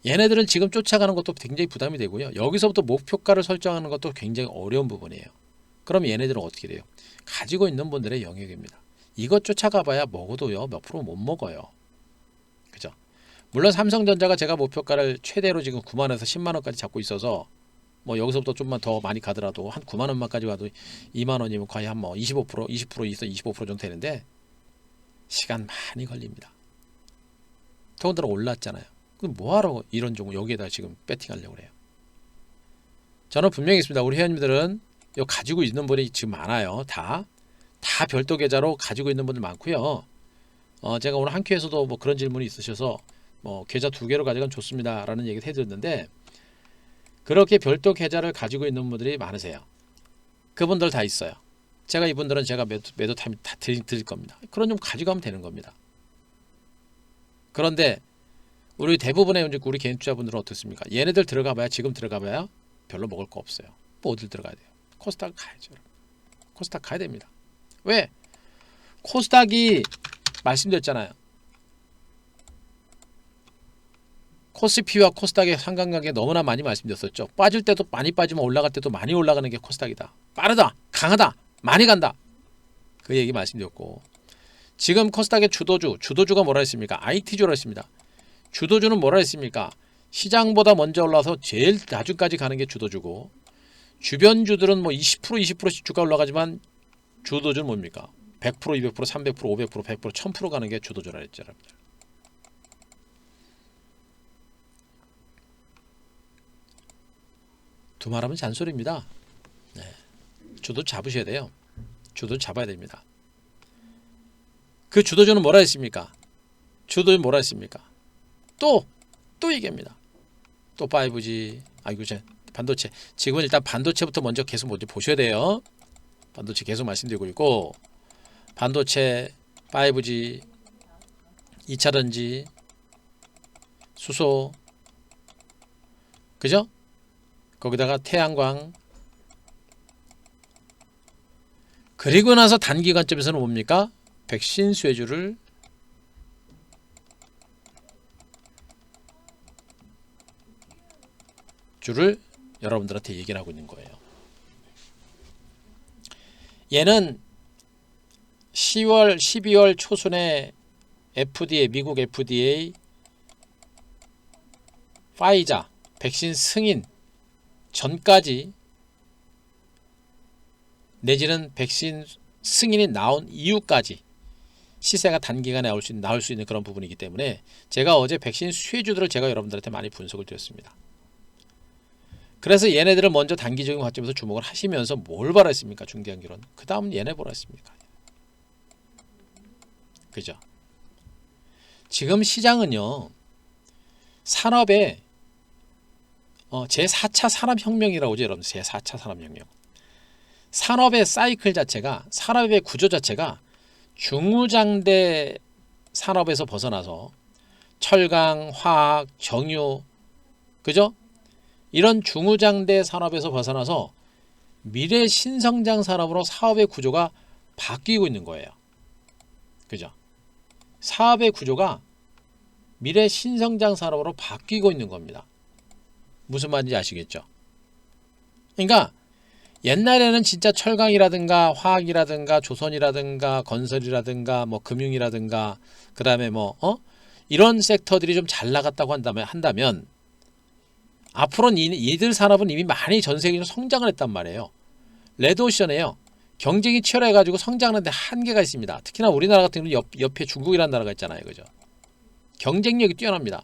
얘네들은 지금 쫓아가는 것도 굉장히 부담이 되고요. 여기서부터 목표가를 설정하는 것도 굉장히 어려운 부분이에요. 그럼 얘네들은 어떻게 돼요? 가지고 있는 분들의 영역입니다. 이것 쫓아가 봐야 먹어도요. 몇 프로 못 먹어요. 그죠? 물론 삼성전자가 제가 목표가를 최대로 지금 9만원에서 10만원까지 잡고 있어서 뭐 여기서부터 좀만 더 많이 가더라도 한 9만원만까지 가도 2만원이면 거의 한 뭐 25%, 20% 있어 25% 정도 되는데 시간 많이 걸립니다. 더군다나 올랐잖아요. 그럼 뭐하러 이런 종목 여기에다 지금 배팅하려고 그래요? 저는 분명히 있습니다. 우리 회원님들은 이거 가지고 있는 분이 지금 많아요. 다 별도 계좌로 가지고 있는 분들 많고요. 제가 오늘 한 큐에서도 뭐 그런 질문이 있으셔서 뭐 계좌 2개로 가져가면 좋습니다 라는 얘기를 해드렸는데 그렇게 별도 계좌를 가지고 있는 분들이 많으세요. 그분들 다 있어요. 제가 이분들은 제가 매도 타임 다 드릴 겁니다. 그런 좀 가져가면 되는 겁니다. 그런데 우리 대부분의 우리 개인 투자분들은 어떻습니까? 얘네들 들어가봐야 지금 들어가봐야 별로 먹을 거 없어요. 뭐 어딜 들어가야 돼요? 코스닥 가야죠. 코스닥 가야 됩니다. 왜? 코스닥이 말씀드렸잖아요. 코스피와 코스닥의 상관관계 너무나 많이 말씀드렸었죠. 빠질 때도 많이 빠지면 올라갈 때도 많이 올라가는 게 코스닥이다. 빠르다, 강하다, 많이 간다. 그 얘기 말씀드렸고 지금 코스닥의 주도주가 뭐라 했습니까? IT주라 했습니다. 주도주는 뭐라 했습니까? 시장보다 먼저 올라서 제일 나중까지 가는 게 주도주고 주변주들은 뭐 20%씩 주가 올라가지만 주도주는 뭡니까? 100%, 200%, 300%, 500%, 100%, 1000% 가는 게 주도주라 했죠. 여러분들. 두말하면 잔소리입니다. 네. 주도 잡으셔야 돼요. 주도 잡아야 됩니다. 그 주도주는 뭐라 했습니까? 주도주는 뭐라 했습니까? 또 얘기합니다. 또 5G, 아이고 반도체. 지금은 일단 반도체부터 먼저 보셔야 돼요. 반도체 계속 말씀드리고 있고 반도체, 5G, 2차전지, 수소, 그죠? 거기다가 태양광. 그리고 나서 단기관점에서는 뭡니까? 백신 수혜주를 여러분들한테 얘기를 하고 있는 거예요. 얘는 10월, 12월 초순에 FDA, 미국 FDA 파이자 백신 승인 전까지 내지는 백신 승인이 나온 이후까지 시세가 단기간에 나올 수 있는 그런 부분이기 때문에 제가 어제 백신 수혜주들을 제가 여러분들한테 많이 분석을 드렸습니다. 그래서 얘네들을 먼저 단기적인 관점에서 주목을 하시면서 뭘 봐라 했습니까? 중대한기론. 그 다음 얘네 보라 했습니까? 그죠? 지금 시장은요. 산업의 제4차 산업혁명이라고 하죠. 여러분. 제4차 산업혁명. 산업의 사이클 자체가 산업의 구조 자체가 중무장대 산업에서 벗어나서 철강, 화학, 정유 그죠? 이런 중무장대 산업에서 벗어나서 미래 신성장 산업으로 사업의 구조가 바뀌고 있는 거예요. 그죠? 사업의 구조가 미래 신성장 산업으로 바뀌고 있는 겁니다. 무슨 말인지 아시겠죠? 그러니까 옛날에는 진짜 철강이라든가 화학이라든가 조선이라든가 건설이라든가 뭐 금융이라든가 그다음에 뭐 이런 섹터들이 좀 잘 나갔다고 한다면 앞으로는 이들 산업은 이미 많이 전 세계적으로 성장을 했단 말이에요. 레드오션에요. 경쟁이 치열해가지고 성장하는데 한계가 있습니다. 특히나 우리나라 같은 경우는 옆에 중국이라는 나라가 있잖아요. 그죠? 경쟁력이 뛰어납니다.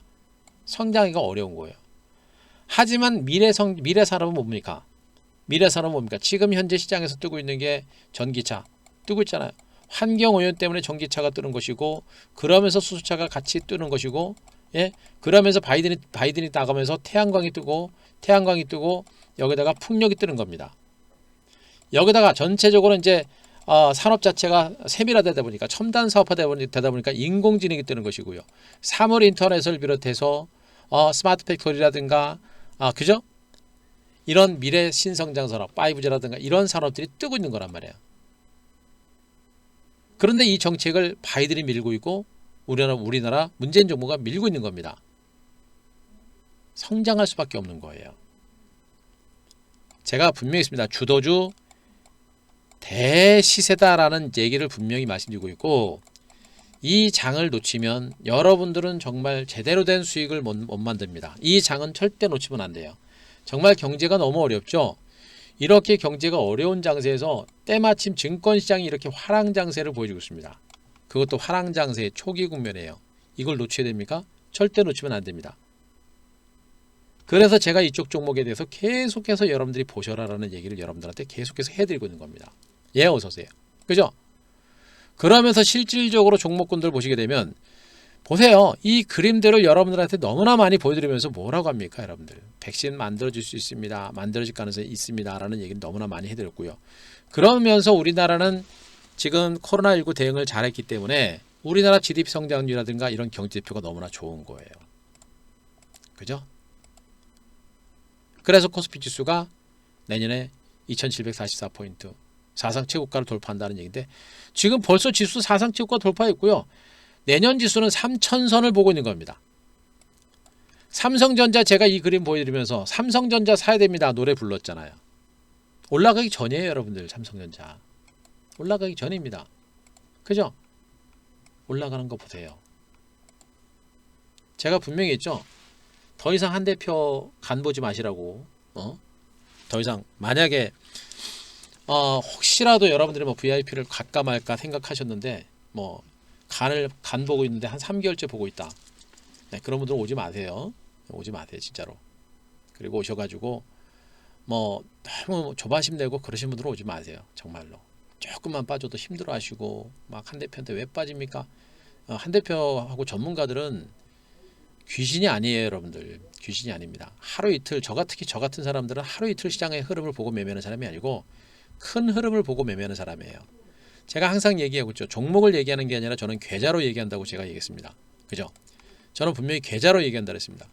성장하기가 어려운 거예요. 하지만 미래 산업은 뭡니까? 미래 산업은 뭡니까? 지금 현재 시장에서 뜨고 있는 게 전기차 뜨고 있잖아요. 환경오염 때문에 전기차가 뜨는 것이고, 그러면서 수소차가 같이 뜨는 것이고, 예, 그러면서 바이든이 나가면서 태양광이 뜨고 여기다가 풍력이 뜨는 겁니다. 여기다가 전체적으로 이제 산업 자체가 세밀화되다 보니까 첨단 사업화되다 보니까 인공지능이 뜨는 것이고요. 사물 인터넷을 비롯해서 스마트 팩토리라든가 그죠? 이런 미래 신성장 산업 5G라든가 이런 산업들이 뜨고 있는 거란 말이에요. 그런데 이 정책을 바이든이 밀고 있고 우리나라 문재인 정부가 밀고 있는 겁니다. 성장할 수밖에 없는 거예요. 제가 분명히 있습니다. 주도주 대시세다라는 얘기를 분명히 말씀드리고 있고, 이 장을 놓치면 여러분들은 정말 제대로 된 수익을 못 만듭니다. 이 장은 절대 놓치면 안 돼요. 정말 경제가 너무 어렵죠. 이렇게 경제가 어려운 장세에서 때마침 증권시장이 이렇게 화랑장세를 보여주고 있습니다. 그것도 화랑장세의 초기 국면이에요. 이걸 놓쳐야 됩니까? 절대 놓치면 안 됩니다. 그래서 제가 이쪽 종목에 대해서 계속해서 여러분들이 보셔라라는 얘기를 여러분들한테 계속해서 해드리고 있는 겁니다. 예, 어서오세요. 그죠? 그러면서 실질적으로 종목군들 보시게 되면 보세요. 이 그림들을 여러분들한테 너무나 많이 보여드리면서 뭐라고 합니까? 여러분들 백신 만들어질 수 있습니다. 만들어질 가능성이 있습니다. 라는 얘기를 너무나 많이 해드렸고요. 그러면서 우리나라는 지금 코로나19 대응을 잘했기 때문에 우리나라 GDP 성장률이라든가 이런 경제지표가 너무나 좋은 거예요. 그죠? 그래서 코스피 지수가 내년에 2744포인트 사상 최고가를 돌파한다는 얘기인데, 지금 벌써 지수 사상 최고가 돌파했고요. 내년 지수는 3000선을 보고 있는 겁니다. 삼성전자, 제가 이 그림 보여드리면서 삼성전자 사야 됩니다 노래 불렀잖아요. 올라가기 전이에요 여러분들. 삼성전자 올라가기 전입니다. 그죠? 올라가는 거 보세요. 제가 분명히 했죠. 더 이상 한 대표 간 보지 마시라고. 더 이상 만약에 혹시라도 여러분들이 뭐 VIP를 갈까 말까 생각하셨는데 뭐 간 보고 있는데 한 3개월째 보고 있다. 네, 그런 분들은 오지 마세요. 오지 마세요 진짜로. 그리고 오셔가지고 뭐 너무 조바심 내고 그러신 분들은 오지 마세요. 정말로. 조금만 빠져도 힘들어하시고 막 한 대표한테 왜 빠집니까? 한 대표하고 전문가들은 귀신이 아니에요 여러분들. 귀신이 아닙니다. 하루 이틀 특히 저 같은 사람들은 하루 이틀 시장의 흐름을 보고 매매하는 사람이 아니고 큰 흐름을 보고 매매하는 사람이에요. 제가 항상 얘기하고 있죠. 종목을 얘기하는 게 아니라 저는 계좌로 얘기한다고 제가 얘기했습니다. 그죠? 저는 분명히 계좌로 얘기한다 그랬습니다.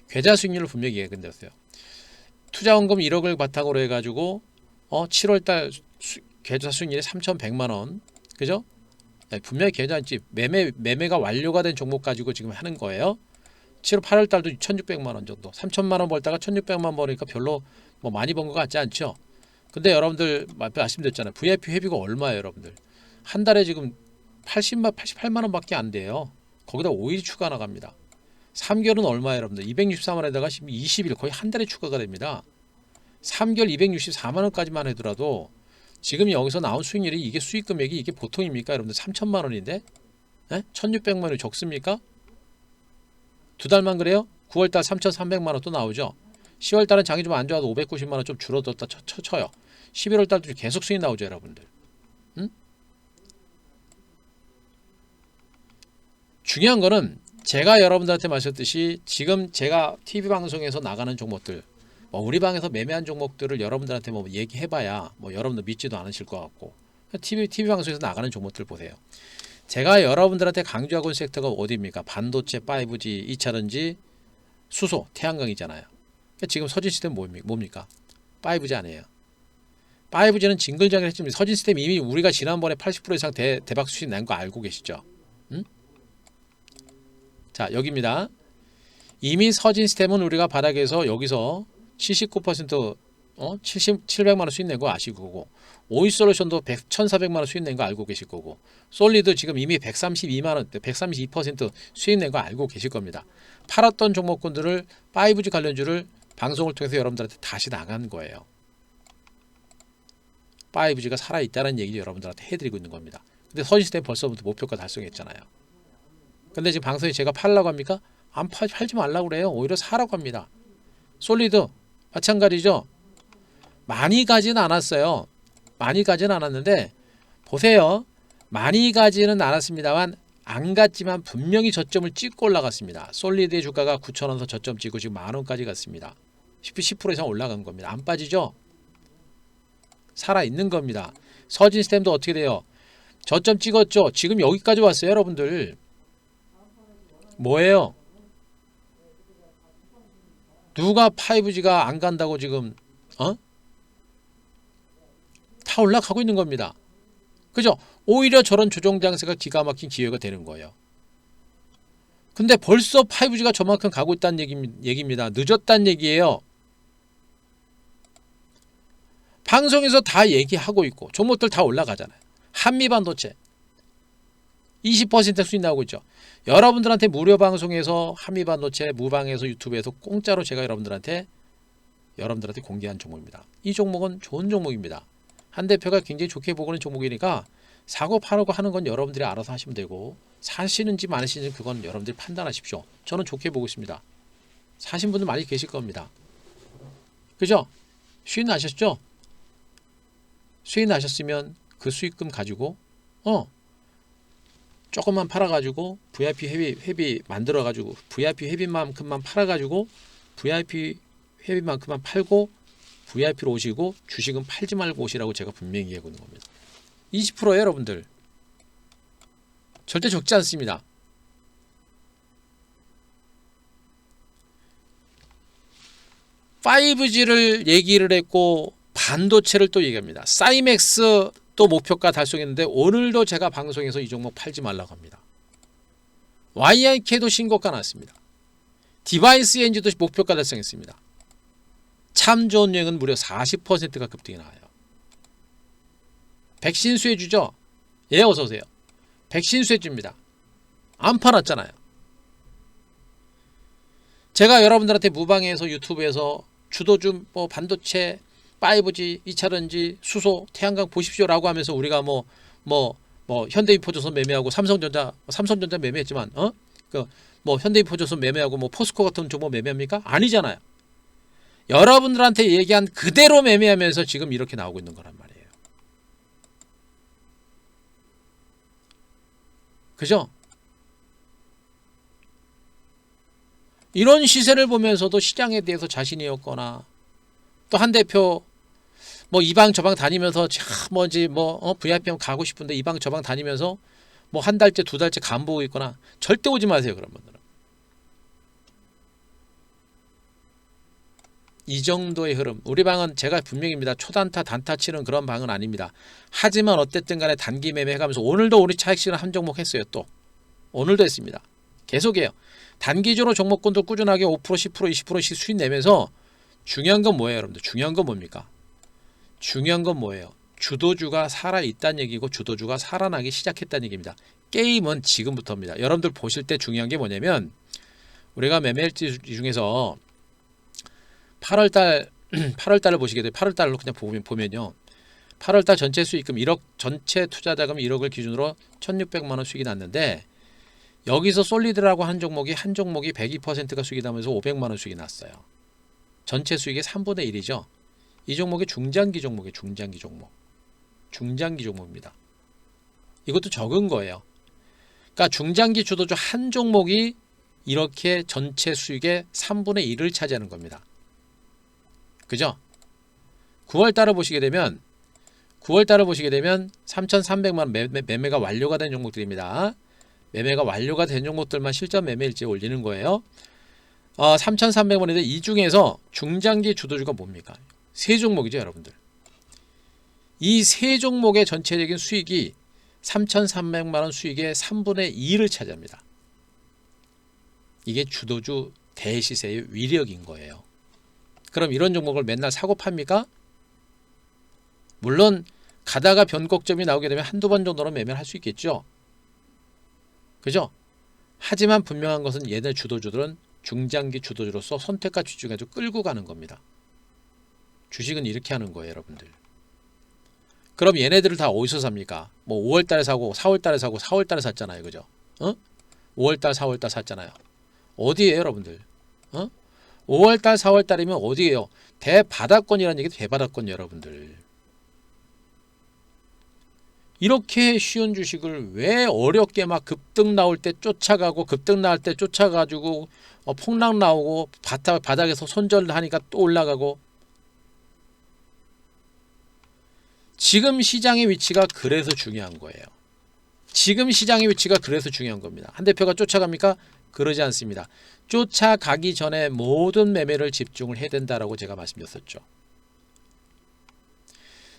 계좌 수익률을 분명히 얘기했어요. 투자원금 1억을 바탕으로 해가지고 7월달 계좌 수익률이 3,100만원. 그죠? 네, 분명히 계좌인지 매매가 완료가 된 종목 가지고 지금 하는 거예요. 7월 8월달도 1,600만원 정도. 3,000만원 벌다가 1,600만원 벌으니까 별로 뭐 많이 번 것 같지 않죠? 근데 여러분들 말씀드렸잖아요. VIP 회비가 얼마예요 여러분들? 한 달에 지금 88만원 밖에 안 돼요. 거기다 5일이 추가 나갑니다. 3개월은 얼마예요 여러분들? 264만원에다가 20일 거의 한 달에 추가가 됩니다. 3개월 264만원까지만 하더라도 지금 여기서 나온 수익률이 이게 수익 금액이 이게 보통입니까 여러분들? 3천만원인데 1600만원이 적습니까? 두 달만 그래요? 9월달 3300만원 또 나오죠. 10월달은 장이 좀 안 좋아도 590만원 좀 줄어들었다 쳐요. 11월달도 계속 수익 나오죠 여러분들. 응? 중요한 거는 제가 여러분들한테 말씀드렸듯이 지금 제가 TV방송에서 나가는 종목들 우리 방에서 매매한 종목들을 여러분들한테 뭐 얘기해봐야 뭐 여러분들 믿지도 않으실 것 같고 TV방송에서 나가는 종목들 보세요. 제가 여러분들한테 강조하고 있는 섹터가 어디입니까? 반도체, 5G, 2차전지, 수소, 태양광이잖아요. 그러니까 지금 서진시스템 뭡니까? 5G 아니에요. 5G는 징글징글 했지만 서진시스템 이미 우리가 지난번에 80% 이상 대박 수익 난 거 알고 계시죠? 응? 자 여기입니다. 이미 서진시스템은 우리가 바닥에서 여기서 79% 700만원 수익 낸 거 아시고 거고, 오이솔루션도 1,400만원 수익 낸 거 알고 계실 거고, 솔리드 지금 이미 132만원 132% 수익 낸 거 알고 계실 겁니다. 팔았던 종목군들을 5G 관련주를 방송을 통해서 여러분들한테 다시 나간 거예요. 5G가 살아있다는 얘기를 여러분들한테 해드리고 있는 겁니다. 근데 서진시스템 벌써부터 목표가 달성했잖아요. 근데 지금 방송에 제가 팔라고 합니까? 안 팔지 말라고 그래요. 오히려 사라고 합니다. 솔리드 마찬가지죠. 많이 가지는 않았어요. 많이 가지는 않았는데 보세요. 많이 가지는 않았습니다만 안 갔지만 분명히 저점을 찍고 올라갔습니다. 솔리드의 주가가 9,000원에서 저점 찍고 지금 만원까지 갔습니다. 10% 이상 올라간 겁니다. 안 빠지죠? 살아있는 겁니다. 서진시스템도 어떻게 돼요? 저점 찍었죠? 지금 여기까지 왔어요. 여러분들 뭐예요? 누가 5G가 안 간다고 지금 다 올라가고 있는 겁니다. 그죠? 오히려 저런 조정 장세가 기가 막힌 기회가 되는 거예요. 근데 벌써 5G가 저만큼 가고 있다는 얘기입니다. 늦었다는 얘기예요. 방송에서 다 얘기하고 있고 종목들 다 올라가잖아요. 한미반도체 20% 수익 나오고 있죠. 여러분들한테 무료 방송에서 한미반도체 무방에서 유튜브에서 공짜로 제가 여러분들한테 공개한 종목입니다. 이 종목은 좋은 종목입니다. 한 대표가 굉장히 좋게 보고 있는 종목이니까 사고 파고 하는 건 여러분들이 알아서 하시면 되고 사시는지 마시는지 그건 여러분들이 판단하십시오. 저는 좋게 보고 있습니다. 사신 분들 많이 계실 겁니다. 그죠? 수익 나셨죠? 수익 나셨으면 그 수익금 가지고 조금만 팔아가지고 VIP 회비 만들어가지고 VIP 회비만큼만 팔아가지고 VIP 회비만큼만 팔고 VIP로 오시고 주식은 팔지 말고 오시라고 제가 분명히 얘기하고 있는 겁니다. 20%예요 여러분들. 절대 적지 않습니다. (5G를) 얘기를 했고 반도체를 또 얘기합니다. 사이맥스 또 목표가 달성했는데 오늘도 제가 방송에서 이 종목 팔지 말라고 합니다. YIK도 신고가 났습니다. 디바이스 엔지도 목표가 달성했습니다. 참 좋은 여행은 무려 40%가 급등이 나와요. 백신 수혜주죠? 예, 어서오세요. 백신 수혜주입니다. 안 팔았잖아요. 제가 여러분들한테 무방에서 유튜브에서 주도주 반도체 5G, 2차전지, 수소, 태양광 보십시오라고 하면서 우리가 현대인포조선 매매하고 삼성전자 매매했지만 현대인포조선 매매하고 포스코 같은 종목 매매합니까? 아니잖아요. 여러분들한테 얘기한 그대로 매매하면서 지금 이렇게 나오고 있는 거란 말이에요. 그죠? 이런 시세를 보면서도 시장에 대해서 자신이 없거나 또 한 대표 이 방 저 방 다니면서 VIP면 가고 싶은데 이 방 저 방 다니면서 한 달째 두 달째 간 보고 있거나 절대 오지 마세요. 그런 분들은. 이 정도의 흐름. 우리 방은 제가 분명입니다. 초단타 단타 치는 그런 방은 아닙니다. 하지만 어쨌든 간에 단기 매매 해가면서 오늘도 우리 차익실은 한 종목 했어요. 또 오늘도 했습니다. 계속해요. 단기적으로 종목군도 꾸준하게 5% 10% 20%씩 수익 내면서 중요한 건 뭐예요 여러분들? 중요한 건 뭡니까? 중요한 건 뭐예요? 주도주가 살아있다는 얘기고 주도주가 살아나기 시작했다는 얘기입니다. 게임은 지금부터입니다. 여러분들 보실 때 중요한 게 뭐냐면 우리가 매매일지 중에서 8월달을 보시게 돼요. 8월달로 그냥 보면요. 8월달 전체 수익금 1억, 전체 투자자금 1억을 기준으로 1,600만 원 수익이 났는데 여기서 솔리드라고 한 종목이 102%가 수익이 나면서 500만 원 수익이 났어요. 전체 수익의 3분의 1이죠. 이 종목이 중장기 종목이에요. 중장기 종목입니다. 이것도 적은 거예요. 그러니까 중장기 주도주 한 종목이 이렇게 전체 수익의 3분의 1을 차지하는 겁니다. 그죠? 9월달을 보시게 되면 3,300만 원 매매가 완료가 된 종목들입니다. 매매가 완료가 된 종목들만 실전 매매일지에 올리는 거예요. 3,300원인데 이 중에서 중장기 주도주가 뭡니까? 세 종목이죠, 여러분들. 이 세 종목의 전체적인 수익이 3,300만 원 수익의 3분의 2를 차지합니다. 이게 주도주 대시세의 위력인 거예요. 그럼 이런 종목을 맨날 사고 팝니까? 물론 가다가 변곡점이 나오게 되면 한두 번 정도는 매매를 할 수 있겠죠. 그죠? 하지만 분명한 것은 얘네 주도주들은 중장기 주도주로서 선택과 집중해서 끌고 가는 겁니다. 주식은 이렇게 하는 거예요, 여러분들. 그럼 얘네들을 다 어디서 삽니까? 뭐 5월달에 사고 4월달에 사고 4월달에 샀잖아요, 그죠? 5월달 4월달 샀잖아요. 어디에요, 여러분들? 5월달 4월달이면 어디에요? 대바닥권이라는 얘기, 대바닥권 여러분들. 이렇게 쉬운 주식을 왜 어렵게 막 급등 나올 때 쫓아가고 급등 나올 때 쫓아가지고 폭락 나오고 바닥에서 손절하니까 또 올라가고. 지금 시장의 위치가 그래서 중요한 거예요. 지금 시장의 위치가 그래서 중요한 겁니다. 한 대표가 쫓아갑니까? 그러지 않습니다. 쫓아가기 전에 모든 매매를 집중을 해야 된다라고 제가 말씀드렸었죠.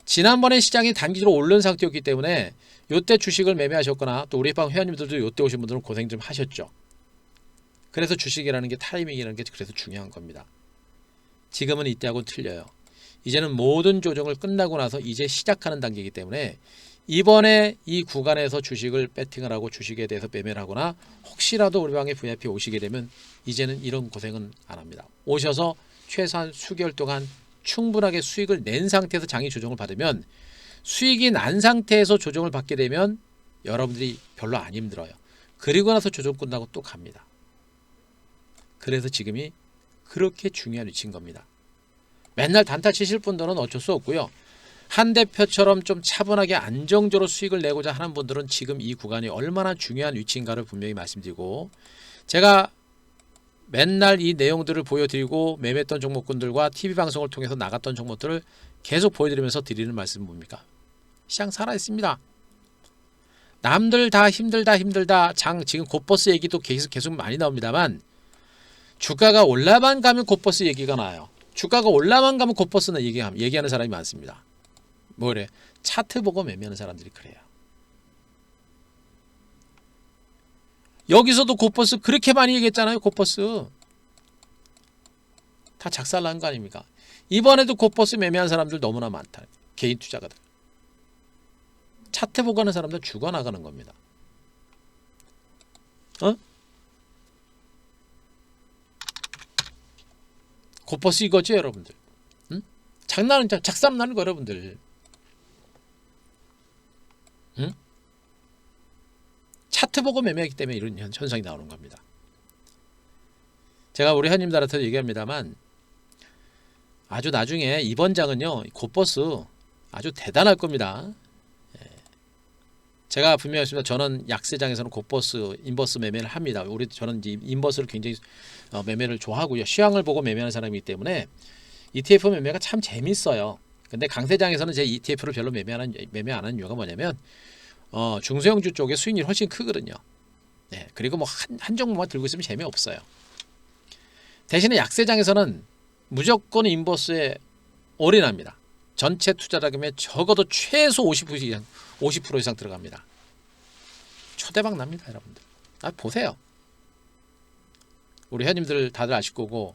지난번에 시장이 단기적으로 오른 상태였기 때문에 이때 주식을 매매하셨거나 또 우리 방 회원님들도 이때 오신 분들은 고생 좀 하셨죠. 그래서 주식이라는 게 타이밍이라는 게 그래서 중요한 겁니다. 지금은 이때하고는 틀려요. 이제는 모든 조정을 끝나고 나서 이제 시작하는 단계이기 때문에 이번에 이 구간에서 주식을 배팅을 하고 주식에 대해서 매매를 하거나 혹시라도 우리 방에 VIP 오시게 되면 이제는 이런 고생은 안 합니다. 오셔서 최소한 수개월 동안 충분하게 수익을 낸 상태에서 장이 조정을 받으면 수익이 난 상태에서 조정을 받게 되면 여러분들이 별로 안 힘들어요. 그리고 나서 조정 끝나고 또 갑니다. 그래서 지금이 그렇게 중요한 위치인 겁니다. 맨날 단타 치실 분들은 어쩔 수 없고요. 한 대표처럼 좀 차분하게 안정적으로 수익을 내고자 하는 분들은 지금 이 구간이 얼마나 중요한 위치인가를 분명히 말씀드리고, 제가 맨날 이 내용들을 보여드리고 매매했던 종목군들과 TV방송을 통해서 나갔던 종목들을 계속 보여드리면서 드리는 말씀은 뭡니까? 시장 살아있습니다. 남들 다 힘들다 지금 곧버스 얘기도 계속 많이 나옵니다만, 주가가 올라만 가면 곧버스 얘기가 나와요. 주가가 올라만 가면 곧버스는 얘기하는 사람이 많습니다. 뭐래? 차트 보고 매매하는 사람들이 그래요. 여기서도 곧버스 그렇게 많이 얘기했잖아요. 곧버스 다 작살난 거 아닙니까? 이번에도 곧버스 매매한 사람들 너무나 많다. 개인 투자가들. 차트 보고 하는 사람들 죽어나가는 겁니다. 곧버스 이거죠, 여러분들. 작살나는 거, 여러분들. 차트 보고 매매하기 때문에 이런 현상이 나오는 겁니다. 제가 우리 회원님들한테도 얘기합니다만, 아주 나중에 이번 장은요, 곧버스 아주 대단할 겁니다. 제가 분명히 했습니다. 저는 약세장에서는 곧버스, 인버스 매매를 합니다. 저는 이제 인버스를 굉장히 매매를 좋아하고요. 시황을 보고 매매하는 사람이기 때문에 ETF 매매가 참 재밌어요. 근데 강세장에서는 제 ETF를 별로 매매 안 하는 이유가 뭐냐면, 중소형주 쪽에 수익률이 훨씬 크거든요. 네, 그리고 뭐 한 종목만 들고 있으면 재미없어요. 대신에 약세장에서는 무조건 인버스에 올인합니다. 전체 투자 자금의 적어도 최소 50% 이상 들어갑니다. 초대박 납니다, 여러분들. 보세요. 우리 회원님들 다들 아실 거고,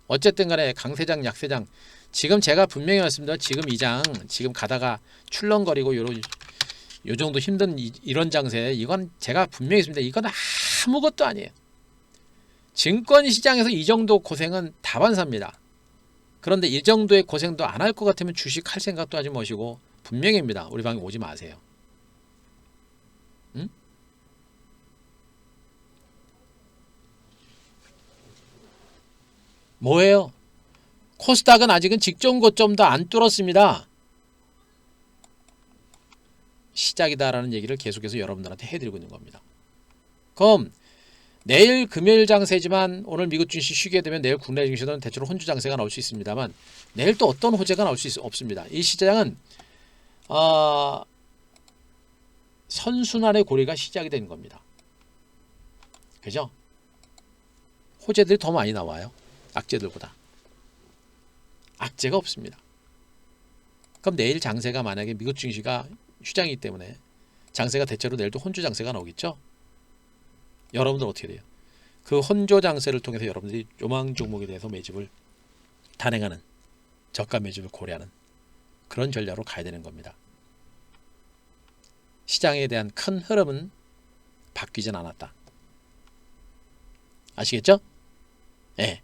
어쨌든 간에 강세장, 약세장, 지금 제가 분명히 말씀드린 지금 이 장, 지금 가다가 출렁거리고 요 정도 힘든 이런 장세, 이건 제가 분명히 했습니다. 이건 아무것도 아니에요. 증권시장에서 이 정도 고생은 다반사입니다. 그런데 이 정도의 고생도 안 할 것 같으면 주식 할 생각도 하지 마시고 분명히입니다. 우리 방에 오지 마세요. 응? 뭐예요? 코스닥은 아직은 직전 고점도 안 뚫었습니다. 시작이다라는 얘기를 계속해서 여러분들한테 해드리고 있는 겁니다. 그럼 내일 금요일 장세지만 오늘 미국 증시 쉬게 되면 내일 국내 증시는 대체로 혼주 장세가 나올 수 있습니다만, 내일 또 어떤 호재가 나올 수 없습니다. 이 시장은 선순환의 고리가 시작이 된 겁니다. 그죠? 호재들이 더 많이 나와요. 악재들보다. 악재가 없습니다. 그럼 내일 장세가 만약에 미국 증시가 휴장이기 때문에 장세가 대체로 내일도 혼주 장세가 나오겠죠? 여러분들 어떻게 돼요? 그 혼조 장세를 통해서 여러분들이 요망 종목에 대해서 매집을 단행하는, 저가 매집을 고려하는 그런 전략으로 가야 되는 겁니다. 시장에 대한 큰 흐름은 바뀌진 않았다. 아시겠죠? 예.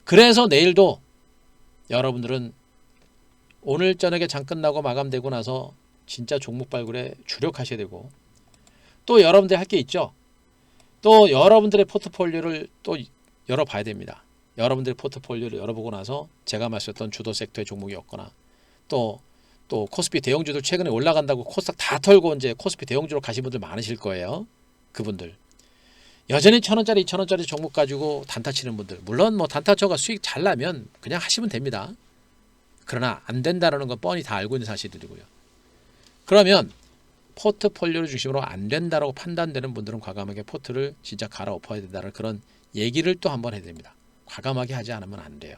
그래서 내일도 여러분들은 오늘 저녁에 장 끝나고 마감되고 나서 진짜 종목 발굴에 주력하셔야 되고, 또 여러분들 할 게 있죠. 또 여러분들의 포트폴리오를 또 열어봐야 됩니다. 여러분들의 포트폴리오를 열어보고 나서 제가 말씀했던 주도 섹터의 종목이 없거나, 또 코스피 대형주들 최근에 올라간다고 코스닥 다 털고 이제 코스피 대형주로 가신 분들 많으실 거예요. 그분들 여전히 1,000원짜리 2,000원짜리 종목 가지고 단타 치는 분들, 물론 뭐 단타 쳐가 수익 잘 나면 그냥 하시면 됩니다. 그러나 안 된다는 건 뻔히 다 알고 있는 사실들이고요. 그러면 포트폴리오를 중심으로 안 된다라고 판단되는 분들은 과감하게 포트를 진짜 갈아엎어야 된다는 그런 얘기를 또 한번 해야 됩니다. 과감하게 하지 않으면 안 돼요.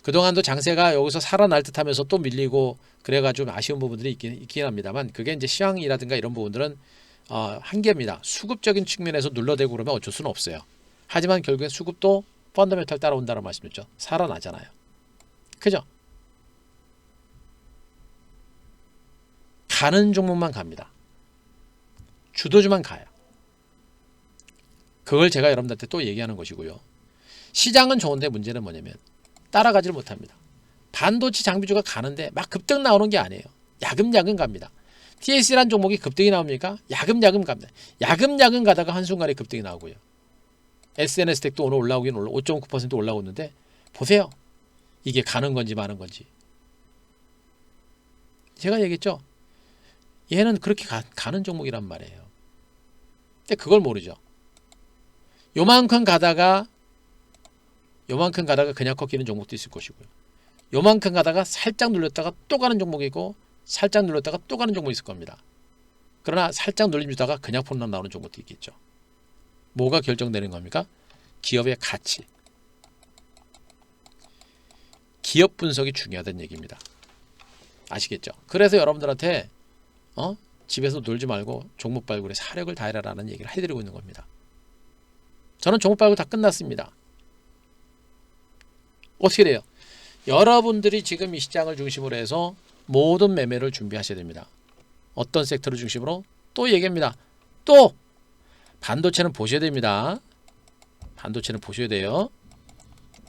그동안도 장세가 여기서 살아날 듯 하면서 또 밀리고 그래가지고 좀 아쉬운 부분들이 있긴 합니다만, 그게 이제 시황이라든가 이런 부분들은 한계입니다. 수급적인 측면에서 눌러대고 그러면 어쩔 수는 없어요. 하지만 결국엔 수급도 펀더멘털 따라온다는 말씀이죠. 살아나잖아요. 그죠? 가는 종목만 갑니다. 주도주만 가요. 그걸 제가 여러분들한테 또 얘기하는 것이고요. 시장은 좋은데 문제는 뭐냐면 따라가지를 못합니다. 반도체 장비주가 가는데 막 급등 나오는 게 아니에요. 야금야금 갑니다. TS라는 종목이 급등이 나옵니까? 야금야금 갑니다. 야금야금 가다가 한순간에 급등이 나오고요. SNS텍도 오늘 올라오긴 5.9% 올라오고 있는데 보세요. 이게 가는 건지 마는 건지. 제가 얘기했죠. 얘는 그렇게 가는 종목이란 말이에요. 근데 그걸 모르죠. 요만큼 가다가 그냥 꺾이는 종목도 있을 것이고요. 요만큼 가다가 살짝 눌렸다가 또 가는 종목이 있고, 살짝 눌렸다가 또 가는 종목이 있을 겁니다. 그러나 살짝 눌림주다가 그냥 폰만 나오는 종목도 있겠죠. 뭐가 결정되는 겁니까? 기업의 가치. 기업 분석이 중요하다는 얘기입니다. 아시겠죠? 그래서 여러분들한테 집에서 놀지 말고 종목 발굴에 사력을 다해라라는 얘기를 해드리고 있는 겁니다. 저는 종목 발굴 다 끝났습니다. 어떻게 돼요? 여러분들이 지금 이 시장을 중심으로 해서 모든 매매를 준비하셔야 됩니다. 어떤 섹터를 중심으로? 또 얘기합니다. 또 반도체는 보셔야 됩니다. 반도체는 보셔야 돼요.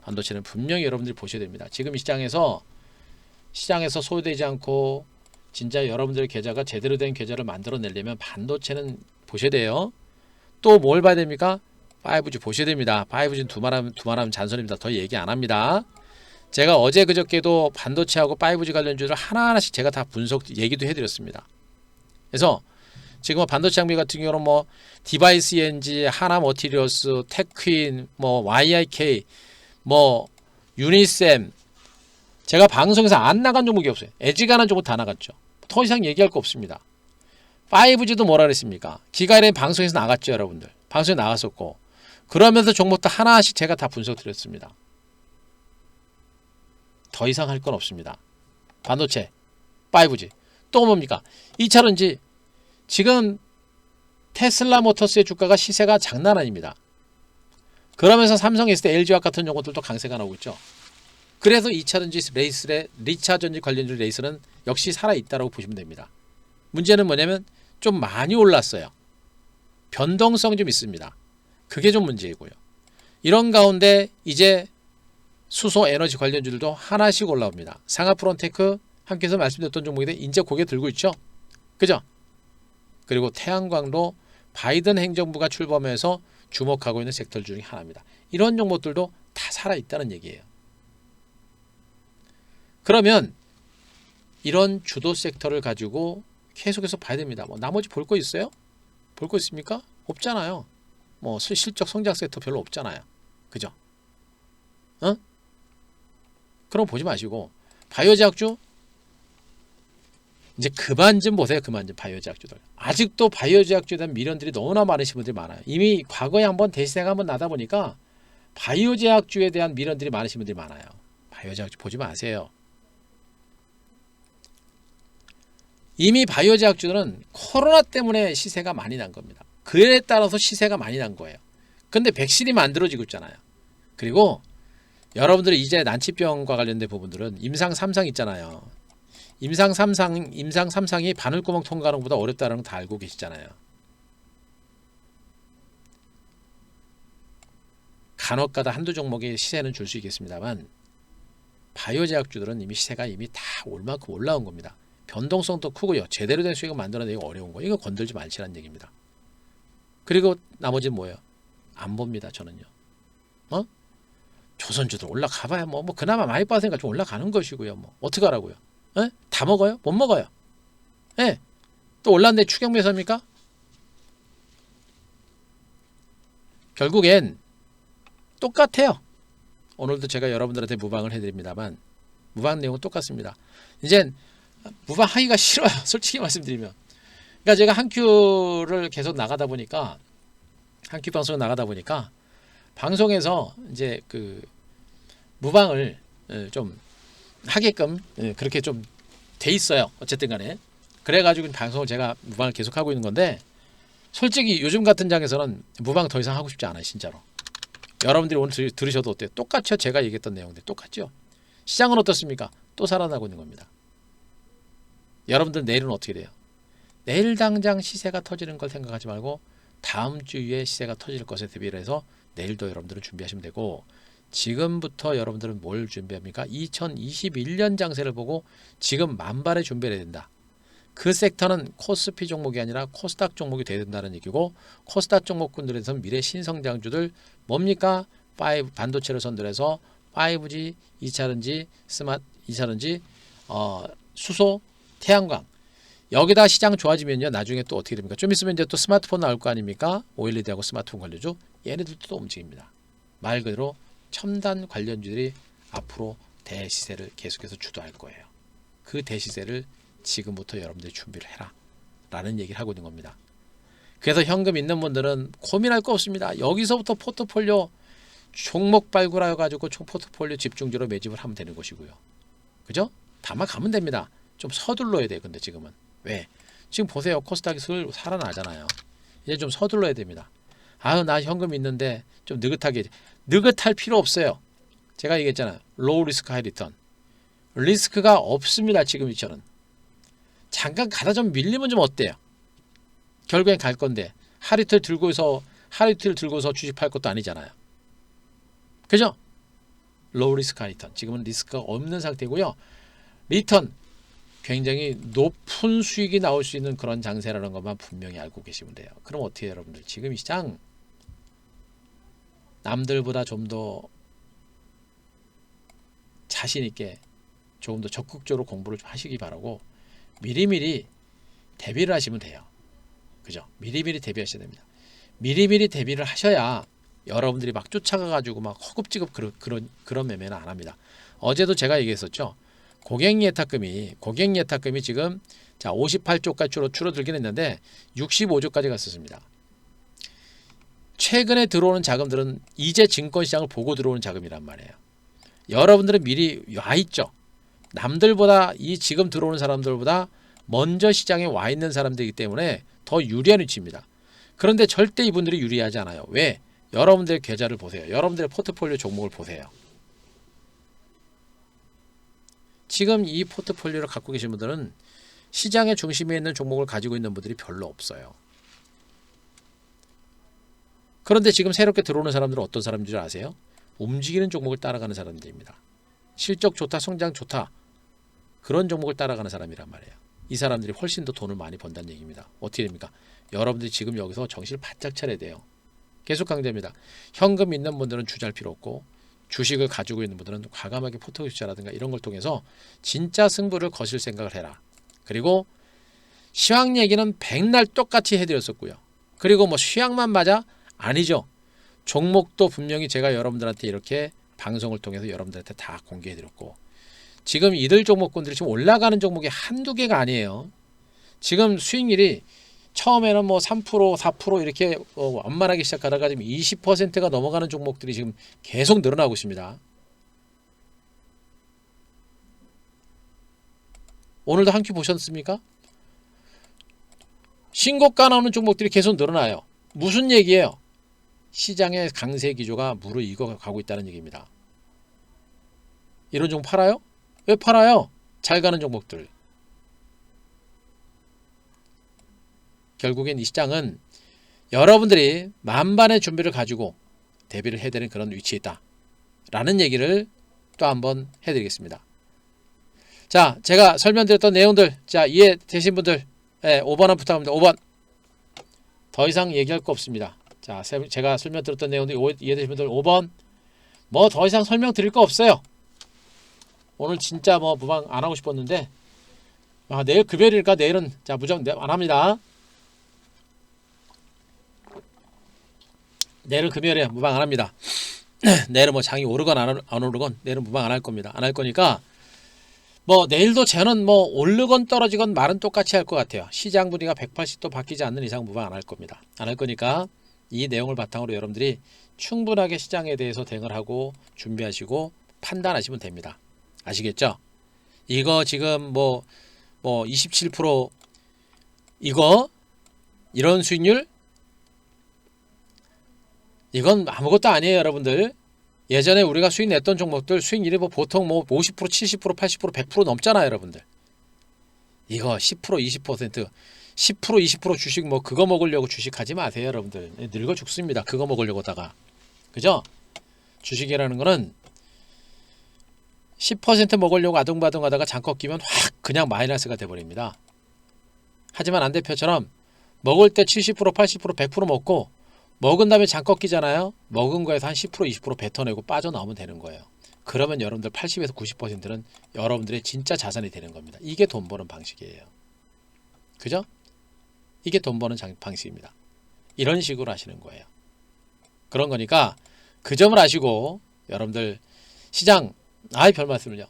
반도체는 분명히 여러분들이 보셔야 됩니다. 지금 이 시장에서 소요되지 않고 진짜 여러분들의 계좌가 제대로 된 계좌를 만들어내려면 반도체는 보셔야 돼요. 또 뭘 봐야 됩니까? 5G 보셔야 됩니다. 5G는 두말하면 잔소리입니다. 더 얘기 안 합니다. 제가 어제 그저께도 반도체하고 5G 관련주를 하나하나씩 제가 다 분석 얘기도 해드렸습니다. 그래서 지금 반도체 장비 같은 경우는 뭐 디바이스 ENG, 하나머티리얼스, 테크윈, 뭐 YIK, 뭐 유니셈, 제가 방송에서 안 나간 종목이 없어요. 애지간한 종목 다 나갔죠. 더 이상 얘기할 거 없습니다. 5G도 뭐라 그랬습니까? 기가일엔 방송에서 나갔죠, 여러분들. 방송에 나갔었고, 그러면서 종목도 하나씩 제가 다 분석 드렸습니다. 더 이상 할 건 없습니다. 반도체, 5G, 또 뭡니까? 2차전지. 지금 테슬라 모터스의 주가가 시세가 장난 아닙니다. 그러면서 삼성이 있을 때 LG화학 같은 종목들도 강세가 나오고 있죠. 그래서 2차전지 레이스의 리차전지 관련주 레이스는 역시 살아있다고 보시면 됩니다. 문제는 뭐냐면 좀 많이 올랐어요. 변동성이 좀 있습니다. 그게 좀 문제이고요. 이런 가운데 이제 수소 에너지 관련주들도 하나씩 올라옵니다. 상하프론테크 함께해서 말씀드렸던 종목인데 이제 고개 들고 있죠. 그죠? 그리고 태양광도 바이든 행정부가 출범해서 주목하고 있는 섹터 중에 하나입니다. 이런 종목들도 다 살아있다는 얘기예요. 그러면 이런 주도 섹터를 가지고 계속해서 봐야 됩니다. 뭐 나머지 볼 거 있어요? 볼 거 있습니까? 없잖아요. 뭐 실적 성장 섹터 별로 없잖아요. 그죠? 그럼 보지 마시고 바이오 제약주 이제 그만 좀 보세요. 그만 좀 바이오 제약주들. 아직도 바이오 제약주에 대한 미련들이 너무나 많으신 분들이 많아요. 이미 과거에 한번 대시세가 한번 나다 보니까 바이오 제약주에 대한 미련들이 많으신 분들이 많아요. 바이오 제약주 보지 마세요. 이미 바이오 제약주들은 코로나 때문에 시세가 많이 난 겁니다. 그에 따라서 시세가 많이 난 거예요. 근데 백신이 만들어지고 있잖아요. 그리고 여러분들이 이제 난치병과 관련된 부분들은 임상 3상 있잖아요. 임상 3상이 바늘구멍 통과하는 것보다 어렵다는 거 다 알고 계시잖아요. 간혹가다 한두 종목의 시세는 줄 수 있겠습니다만 바이오 제약주들은 이미 시세가 이미 다 올 만큼 올라온 겁니다. 변동성도 크고요. 제대로 된 수익을 만들어내기가 어려운 거. 이거 건들지 말시라는 얘기입니다. 그리고 나머지는 뭐예요? 안 봅니다. 저는요. 조선주들 올라가봐야 뭐 그나마 많이 빠지니까 좀 올라가는 것이고요. 뭐 어떻게 하라고요? 에? 다 먹어요? 못 먹어요. 예. 또 올랐는데 추격 매수합니까? 결국엔 똑같아요. 오늘도 제가 여러분들한테 무방을 해드립니다만 무방 내용은 똑같습니다. 이젠 무방하기가 싫어요. 솔직히 말씀드리면. 그러니까 제가 한큐를 계속 나가다 보니까 한큐 방송 나가다 보니까 방송에서 이제 그 무방을 좀 하게끔 그렇게 좀 돼 있어요. 어쨌든 간에. 그래가지고 방송을 제가 무방을 계속 하고 있는 건데 솔직히 요즘 같은 장에서는 무방 더 이상 하고 싶지 않아요. 진짜로. 여러분들이 오늘 들으셔도 어때요? 똑같죠. 제가 얘기했던 내용들 똑같죠. 시장은 어떻습니까? 또 살아나고 있는 겁니다. 여러분들 내일은 어떻게 돼요? 내일 당장 시세가 터지는 걸 생각하지 말고 다음 주에 시세가 터질 것에 대비를 해서 내일도 여러분들은 준비하시면 되고 지금부터 여러분들은 뭘 준비합니까? 2021년 장세를 보고 지금 만발의 준비를 해야 된다. 그 섹터는 코스피 종목이 아니라 코스닥 종목이 돼야 된다는 얘기고 코스닥 종목군들에서는 미래 신성장주들 뭡니까? 반도체를 선들해서 5G, 2차전지, 스마트 2차전지, 수소, 태양광 여기다 시장 좋아지면요 나중에 또 어떻게 됩니까? 좀 있으면 이제 또 스마트폰 나올 거 아닙니까? OLED하고 스마트폰 관련주 얘네들도 또 움직입니다. 말 그대로 첨단 관련주들이 앞으로 대시세를 계속해서 주도할 거예요. 그 대시세를 지금부터 여러분들이 준비를 해라 라는 얘기를 하고 있는 겁니다. 그래서 현금 있는 분들은 고민할 거 없습니다. 여기서부터 포트폴리오 종목 발굴하여 가지고 총 포트폴리오 집중적으로 매집을 하면 되는 것이고요. 그죠? 다만 가면 됩니다. 좀 서둘러야 돼요. 근데 지금은 왜? 지금 보세요. 코스닥이 슬 살아나잖아요. 이제 좀 서둘러야 됩니다. 아유 나 현금 있는데 좀 느긋할 필요 없어요. 제가 얘기했잖아요. 로우 리스크 하이 리턴 리스크가 없습니다. 지금 이처럼 잠깐 가다 좀 밀리면 좀 어때요? 결국엔 갈 건데 하루 이틀 들고서 주식 팔 것도 아니잖아요. 그죠? 로우 리스크 하이 리턴 지금은 리스크가 없는 상태고요. 리턴 굉장히 높은 수익이 나올 수 있는 그런 장세라는 것만 분명히 알고 계시면 돼요. 그럼 어떻게 해요, 여러분들? 지금 이 시장 남들보다 좀 더 자신 있게 조금 더 적극적으로 공부를 좀 하시기 바라고 미리미리 대비를 하시면 돼요. 그죠? 미리미리 대비하셔야 됩니다. 미리미리 대비를 하셔야 여러분들이 막 쫓아가가지고 막 허겁지겁 그런 매매는 안 합니다. 어제도 제가 얘기했었죠. 고객 예탁금이 지금 자 58조까지 줄어들긴 했는데 65조까지 갔었습니다. 최근에 들어오는 자금들은 이제 증권시장을 보고 들어오는 자금이란 말이에요. 여러분들은 미리 와 있죠. 남들보다 이 지금 들어오는 사람들보다 먼저 시장에 와 있는 사람들이기 때문에 더 유리한 위치입니다. 그런데 절대 이분들이 유리하지 않아요. 왜? 여러분들의 계좌를 보세요. 여러분들의 포트폴리오 종목을 보세요. 지금 이 포트폴리오를 갖고 계신 분들은 시장의 중심에 있는 종목을 가지고 있는 분들이 별로 없어요. 그런데 지금 새롭게 들어오는 사람들은 어떤 사람인 줄 아세요? 움직이는 종목을 따라가는 사람들입니다. 실적 좋다, 성장 좋다. 그런 종목을 따라가는 사람이란 말이에요. 이 사람들이 훨씬 더 돈을 많이 번다는 얘기입니다. 어떻게 됩니까? 여러분들이 지금 여기서 정신을 바짝 차려야 돼요. 계속 강조합니다. 현금 있는 분들은 주저할 필요 없고 주식을 가지고 있는 분들은 과감하게 포트폴리오 투자라든가 이런 걸 통해서 진짜 승부를 거실 생각을 해라. 그리고 시황 얘기는 백날 똑같이 해드렸었고요. 그리고 뭐 시황만 맞아? 아니죠. 종목도 분명히 제가 여러분들한테 이렇게 방송을 통해서 여러분들한테 다 공개해드렸고 지금 이들 종목군들이 지금 올라가는 종목이 한두 개가 아니에요. 지금 수익률이 처음에는 뭐 3%, 4% 이렇게 완만하게 시작하다가 지금 20%가 넘어가는 종목들이 지금 계속 늘어나고 있습니다. 오늘도 한 큐 보셨습니까? 신고가 나오는 종목들이 계속 늘어나요. 무슨 얘기예요? 시장의 강세 기조가 무르익어 가고 있다는 얘기입니다. 이런 종목 팔아요? 왜 팔아요? 잘 가는 종목들. 결국엔 이 시장은 여러분들이 만반의 준비를 가지고 대비를 해야 되는 그런 위치에 있다 라는 얘기를 또 한번 해드리겠습니다. 자, 제가 설명드렸던 내용들, 자, 이해되신 분들, 5번 한번 부탁합니다. 5번. 더 이상 얘기할 거 없습니다. 자, 제가 설명드렸던 내용들 이해되신 분들 5번. 뭐 더 이상 설명드릴 거 없어요. 오늘 진짜 뭐 무방 안 하고 싶었는데, 내일 금요일이니까 내일은 자 무조건 안 합니다. 내일은 금요일에 무방 안 합니다. 내일은 뭐 장이 오르건 안 오르건 내일은 무방 안 할 겁니다. 안 할 거니까 뭐 내일도 저는 뭐 오르건 떨어지건 말은 똑같이 할 것 같아요. 시장 분위기가 180도 바뀌지 않는 이상 무방 안 할 겁니다. 안 할 거니까 이 내용을 바탕으로 여러분들이 충분하게 시장에 대해서 대응을 하고 준비하시고 판단하시면 됩니다. 아시겠죠? 이거 지금 뭐 27% 이거 이런 수익률 이건 아무것도 아니에요, 여러분들. 예전에 우리가 수익 냈던 종목들 수익률이 뭐 보통 뭐 50%, 70%, 80%, 100% 넘잖아요, 여러분들. 이거 10%, 20%, 10%, 20% 주식 뭐 그거 먹으려고 주식 하지 마세요, 여러분들. 늙어 죽습니다. 그거 먹으려고다가. 그죠? 주식이라는 거는 10% 먹으려고 아둥바둥 하다가 장껏 끼면 확 그냥 마이너스가 돼버립니다. 하지만 안 대표처럼 먹을 때 70%, 80%, 100% 먹고 먹은 다음에 장껏 끼잖아요. 먹은 거에서 한 10%, 20% 뱉어내고 빠져나오면 되는 거예요. 그러면 여러분들 80에서 90%는 여러분들의 진짜 자산이 되는 겁니다. 이게 돈 버는 방식이에요. 그죠? 이게 돈 버는 방식입니다. 이런 식으로 하시는 거예요. 그런 거니까 그 점을 아시고 여러분들 시장 별 말씀을요.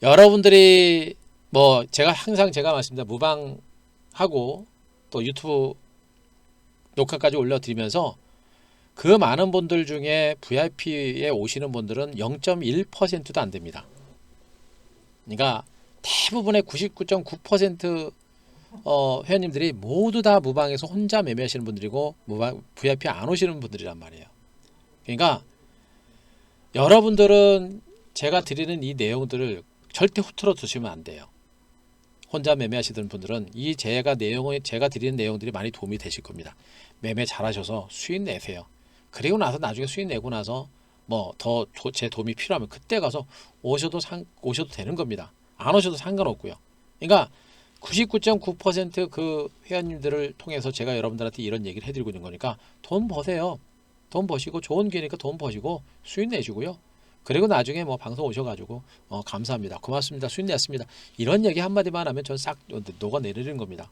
여러분들이 뭐 제가 항상 말씀드립니다. 무방하고 또 유튜브 녹화까지 올려드리면서 그 많은 분들 중에 VIP에 오시는 분들은 0.1%도 안 됩니다. 그러니까 대부분의 99.9% 회원님들이 모두 다 무방에서 혼자 매매하시는 분들이고 VIP 안 오시는 분들이란 말이에요. 그러니까 여러분들은 제가 드리는 이 내용들을 절대 흐트러 두시면 안 돼요. 혼자 매매하시던 분들은 제가 드리는 내용들이 많이 도움이 되실 겁니다. 매매 잘하셔서 수익 내세요. 그리고 나서 나중에 수익 내고 나서 뭐 더 제 도움이 필요하면 그때 가서 오셔도 되는 겁니다. 안 오셔도 상관없고요. 그러니까 99.9% 그 회원님들을 통해서 제가 여러분들한테 이런 얘기를 해드리고 있는 거니까 돈 버세요. 돈 버시고 좋은 기회니까 돈 버시고 수익 내시고요. 그리고 나중에 뭐 방송 오셔가지고 감사합니다. 고맙습니다. 수익 냈습니다. 이런 얘기 한마디만 하면 전 싹 녹아내리는 겁니다.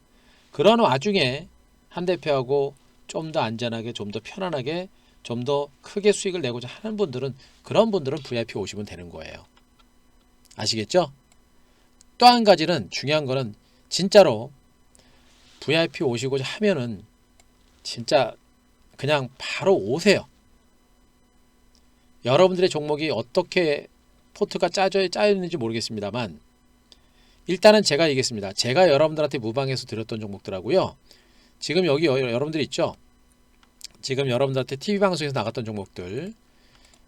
그런 와중에 한 대표하고 좀 더 안전하게 좀 더 편안하게 좀 더 크게 수익을 내고자 하는 분들은 그런 분들은 VIP 오시면 되는 거예요. 아시겠죠? 또 한 가지는 중요한 거는 진짜로 VIP 오시고자 하면은 진짜 그냥 바로 오세요. 여러분들의 종목이 어떻게 포트가 짜여 있는지 모르겠습니다만 일단은 제가 얘기했습니다. 제가 여러분들한테 무방에서 드렸던 종목들하고요. 지금 여기 여러분들 있죠? 지금 여러분들한테 TV방송에서 나갔던 종목들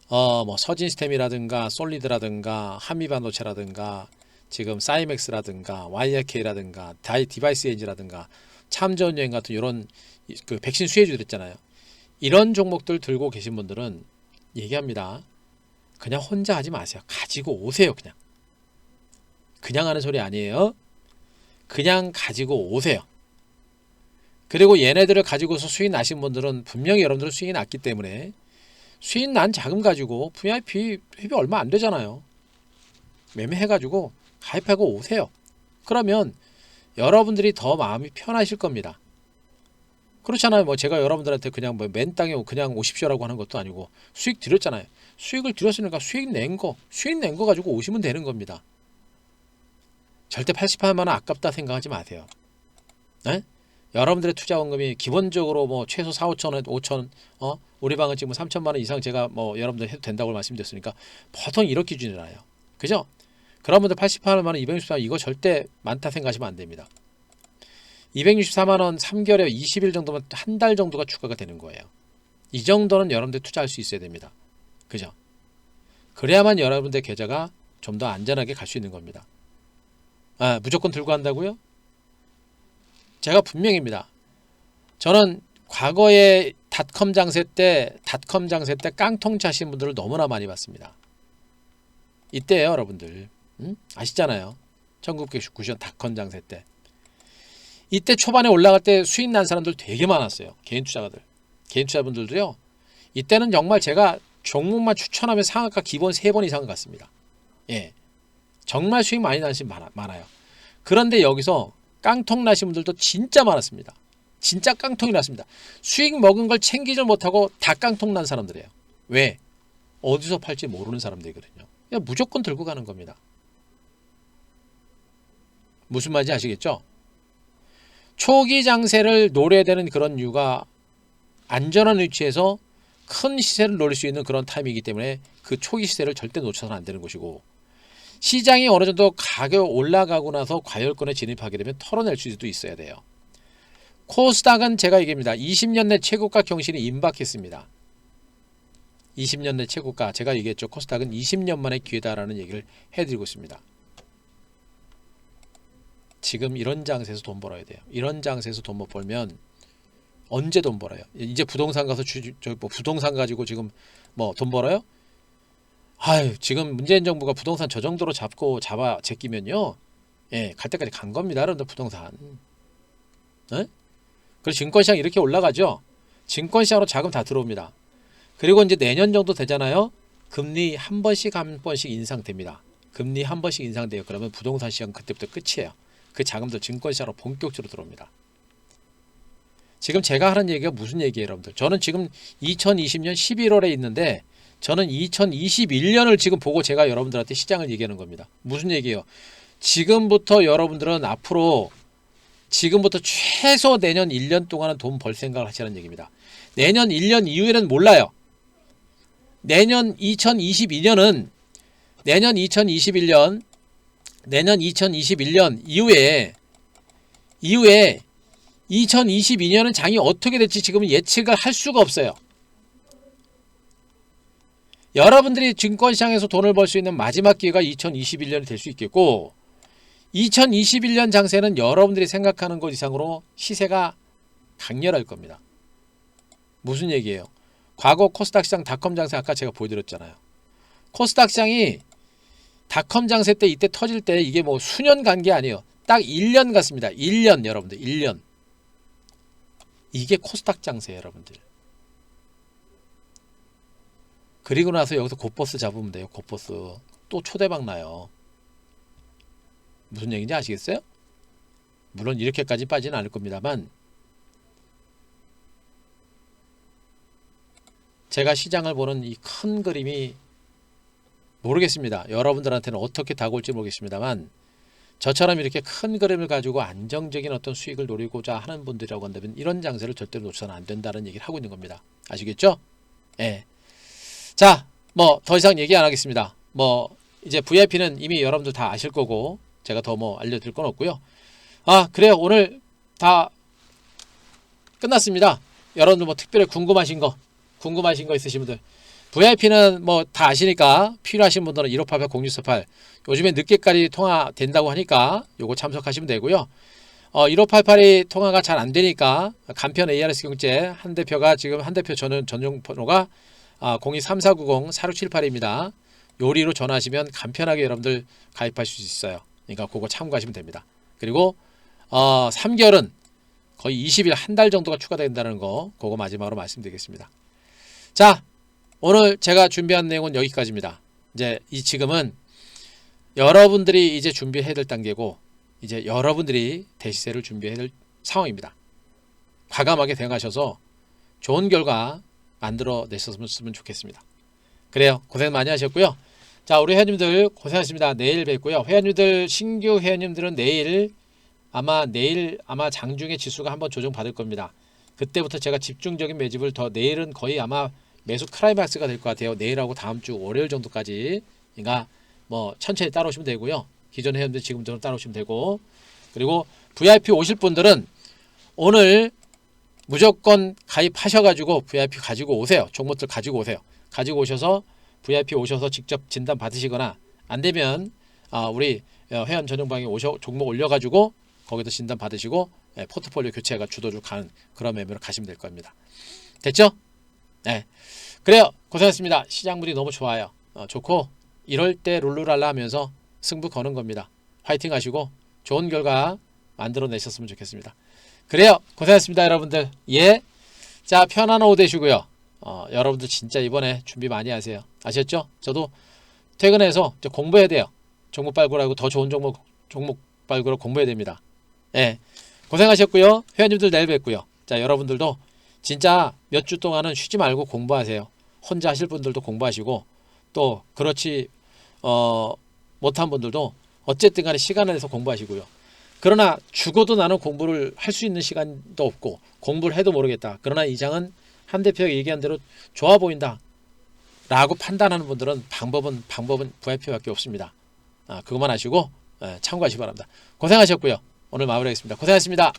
뭐 서진시스템이라든가 솔리드라든가 한미반도체라든가 지금 사이맥스라든가 YRK라든가 디바이스 엔지라든가 참전여행 같은 이런 그 백신 수혜주들 있잖아요. 이런 종목들 들고 계신 분들은 얘기합니다. 그냥 혼자 하지 마세요. 가지고 오세요. 그냥 하는 소리 아니에요. 그냥 가지고 오세요. 그리고 얘네들을 가지고서 수익 나신 분들은 분명히 여러분들은 수익이 났기 때문에 수익 난 자금 가지고 VIP 회비 얼마 안 되잖아요. 매매해가지고 가입하고 오세요. 그러면 여러분들이 더 마음이 편하실 겁니다. 그렇잖아요. 뭐 제가 여러분들한테 그냥 뭐 맨 땅에 그냥 오십시오라고 하는 것도 아니고 수익 드렸잖아요. 수익을 드렸으니까 수익 낸 거 가지고 오시면 되는 겁니다. 절대 88만 원 아깝다 생각하지 마세요. 네? 여러분들의 투자 원금이 기본적으로 뭐 최소 4, 5천 원, 5천 우리 방은 지금 3천만 원 이상 제가 뭐 여러분들 해도 된다고 말씀드렸으니까 보통 이렇게 기준이라요. 그죠? 그런 분들 88만 원, 264만 원 이거 절대 많다 생각하시면 안 됩니다. 264만 원 3개월에 20일 정도면 한 달 정도가 추가가 되는 거예요. 이 정도는 여러분들 투자할 수 있어야 됩니다. 그죠? 그래야만 여러분들 계좌가 좀 더 안전하게 갈 수 있는 겁니다. 무조건 들고 한다고요? 제가 분명입니다. 저는 과거에 닷컴 장세 때 깡통 차신 분들을 너무나 많이 봤습니다. 이때예요, 여러분들. 아시잖아요. 1999년 닷컴 장세 때. 이때 초반에 올라갈 때 수익 난 사람들 되게 많았어요. 개인 투자분들도요. 이때는 정말 제가 종목만 추천하면 상한가 기본 3번 이상 갔습니다. 예, 정말 수익 많이 나신 많아요. 그런데 여기서 깡통 나신 분들도 진짜 많았습니다. 진짜 깡통이 났습니다. 수익 먹은 걸 챙기질 못하고 다 깡통 난 사람들이에요. 왜? 어디서 팔지 모르는 사람들이거든요. 그냥 무조건 들고 가는 겁니다. 무슨 말인지 아시겠죠? 초기 장세를 노려야 되는 그런 이유가 안전한 위치에서 큰 시세를 노릴 수 있는 그런 타임이기 때문에 그 초기 시세를 절대 놓쳐서는 안 되는 것이고, 시장이 어느 정도 가격 올라가고 나서 과열권에 진입하게 되면 털어낼 수도 있어야 돼요. 코스닥은 제가 얘기합니다. 20년 내 최고가 경신이 임박했습니다. 20년 내 최고가, 제가 얘기했죠. 코스닥은 20년 만의 기회다라는 얘기를 해드리고 있습니다. 지금 이런 장세에서 돈 벌어야 돼요. 이런 장세에서 돈 못 벌면 언제 돈 벌어요? 이제 부동산 가서 부동산 가지고 지금 뭐 돈 벌어요? 아유, 지금 문재인 정부가 부동산 저 정도로 잡아 제끼면요, 예, 갈 때까지 간 겁니다, 여러분들. 부동산. 예? 그리고 증권시장 이렇게 올라가죠. 증권시장으로 자금 다 들어옵니다. 그리고 이제 내년 정도 되잖아요. 금리 한 번씩 인상됩니다. 금리 한 번씩 인상돼요. 그러면 부동산 시장 그때부터 끝이에요. 그 자금도 증권시장으로 본격적으로 들어옵니다. 지금 제가 하는 얘기가 무슨 얘기예요, 여러분들? 저는 지금 2020년 11월에 있는데 저는 2021년을 지금 보고 제가 여러분들한테 시장을 얘기하는 겁니다. 무슨 얘기예요? 지금부터 여러분들은 앞으로 지금부터 최소 내년 1년 동안은 돈 벌 생각을 하시라는 얘기입니다. 내년 1년 이후에는 몰라요. 내년 2021년 이후에 2022년은 장이 어떻게 될지 지금은 예측을 할 수가 없어요. 여러분들이 증권시장에서 돈을 벌 수 있는 마지막 기회가 2021년이 될 수 있겠고, 2021년 장세는 여러분들이 생각하는 것 이상으로 시세가 강렬할 겁니다. 무슨 얘기예요? 과거 코스닥 시장 닷컴 장세 아까 제가 보여드렸잖아요. 코스닥 시장이 닷컴 장세 때 이때 터질 때 이게 뭐 수년 간 게 아니에요. 딱 1년 갔습니다. 1년, 여러분들. 1년. 이게 코스닥 장세예요, 여러분들. 그리고 나서 여기서 곧버스 잡으면 돼요. 곧버스. 또 초대박 나요. 무슨 얘기인지 아시겠어요? 물론 이렇게까지 빠지는 않을 겁니다만, 제가 시장을 보는 이 큰 그림이 모르겠습니다. 여러분들한테는 어떻게 다가올지 모르겠습니다만, 저처럼 이렇게 큰 그림을 가지고 안정적인 어떤 수익을 노리고자 하는 분들이라고 한다면 이런 장세를 절대로 놓쳐서는 안 된다는 얘기를 하고 있는 겁니다. 아시겠죠? 예. 자, 뭐 더 이상 얘기 안 하겠습니다. 뭐 이제 VIP는 이미 여러분들 다 아실 거고 제가 더 뭐 알려드릴 건 없고요. 아, 그래요. 오늘 다 끝났습니다. 여러분들 뭐 특별히 궁금하신 거 있으신 분들, VIP는 뭐 다 아시니까 필요하신 분들은 1588-0648 요즘에 늦게까지 통화 된다고 하니까 요거 참석하시면 되고요. 1588이 통화가 잘 안 되니까 간편 ARS 경제 한 대표가 지금 한 대표 전용 번호가 023490-4678입니다. 요리로 전화하시면 간편하게 여러분들 가입하실 수 있어요. 그러니까 그거 참고하시면 됩니다. 그리고 3개월은 거의 20일 한 달 정도가 추가된다는 거, 그거 마지막으로 말씀드리겠습니다. 자, 오늘 제가 준비한 내용은 여기까지입니다. 이제 지금은 여러분들이 이제 준비해야 될 단계고, 이제 여러분들이 대시세를 준비해야 될 상황입니다. 과감하게 대응하셔서 좋은 결과 만들어 내셨으면 좋겠습니다. 그래요. 고생 많이 하셨고요. 자, 우리 회원님들 고생하셨습니다. 내일 뵙고요. 회원님들, 신규 회원님들은 내일 아마 장중에 지수가 한번 조정 받을 겁니다. 그때부터 제가 집중적인 매집을 내일은 거의 아마 매수 클라이맥스가 될 것 같아요. 내일하고 다음 주 월요일 정도까지. 그러니까 뭐 천천히 따라오시면 되고요. 기존 회원들 지금처럼 따라오시면 되고, 그리고 VIP 오실 분들은 오늘 무조건 가입하셔가지고 VIP 가지고 오세요. 종목들 가지고 오세요. 가지고 오셔서 VIP 오셔서 직접 진단 받으시거나, 안 되면 우리 회원 전용방에 종목 올려가지고 거기서 진단 받으시고 포트폴리오 교체가 주도를 가는 그런 매매로 가시면 될 겁니다. 됐죠? 네. 그래요. 고생하셨습니다. 시장물이 너무 좋아요. 좋고 이럴 때 룰루랄라 하면서 승부 거는 겁니다. 화이팅 하시고 좋은 결과 만들어내셨으면 좋겠습니다. 그래요. 고생하셨습니다, 여러분들. 예. 자, 편안한 오후 되시고요. 여러분들 진짜 이번에 준비 많이 하세요. 아셨죠? 저도 퇴근해서 이제 공부해야 돼요. 종목 발굴하고 더 좋은 종목 발굴하고 공부해야 됩니다. 예. 고생하셨고요. 회원님들 내일 뵙고요. 자, 여러분들도 진짜 몇 주 동안은 쉬지 말고 공부하세요. 혼자 하실 분들도 공부하시고 또 그렇지 못한 분들도 어쨌든 간에 시간을 내서 공부하시고요. 그러나 죽어도 나는 공부를 할 수 있는 시간도 없고 공부를 해도 모르겠다. 그러나 이장은 한 대표가 얘기한 대로 좋아 보인다 라고 판단하는 분들은 방법은 VIP밖에 없습니다. 그것만 하시고 참고하시기 바랍니다. 고생하셨고요. 오늘 마무리하겠습니다. 고생하셨습니다.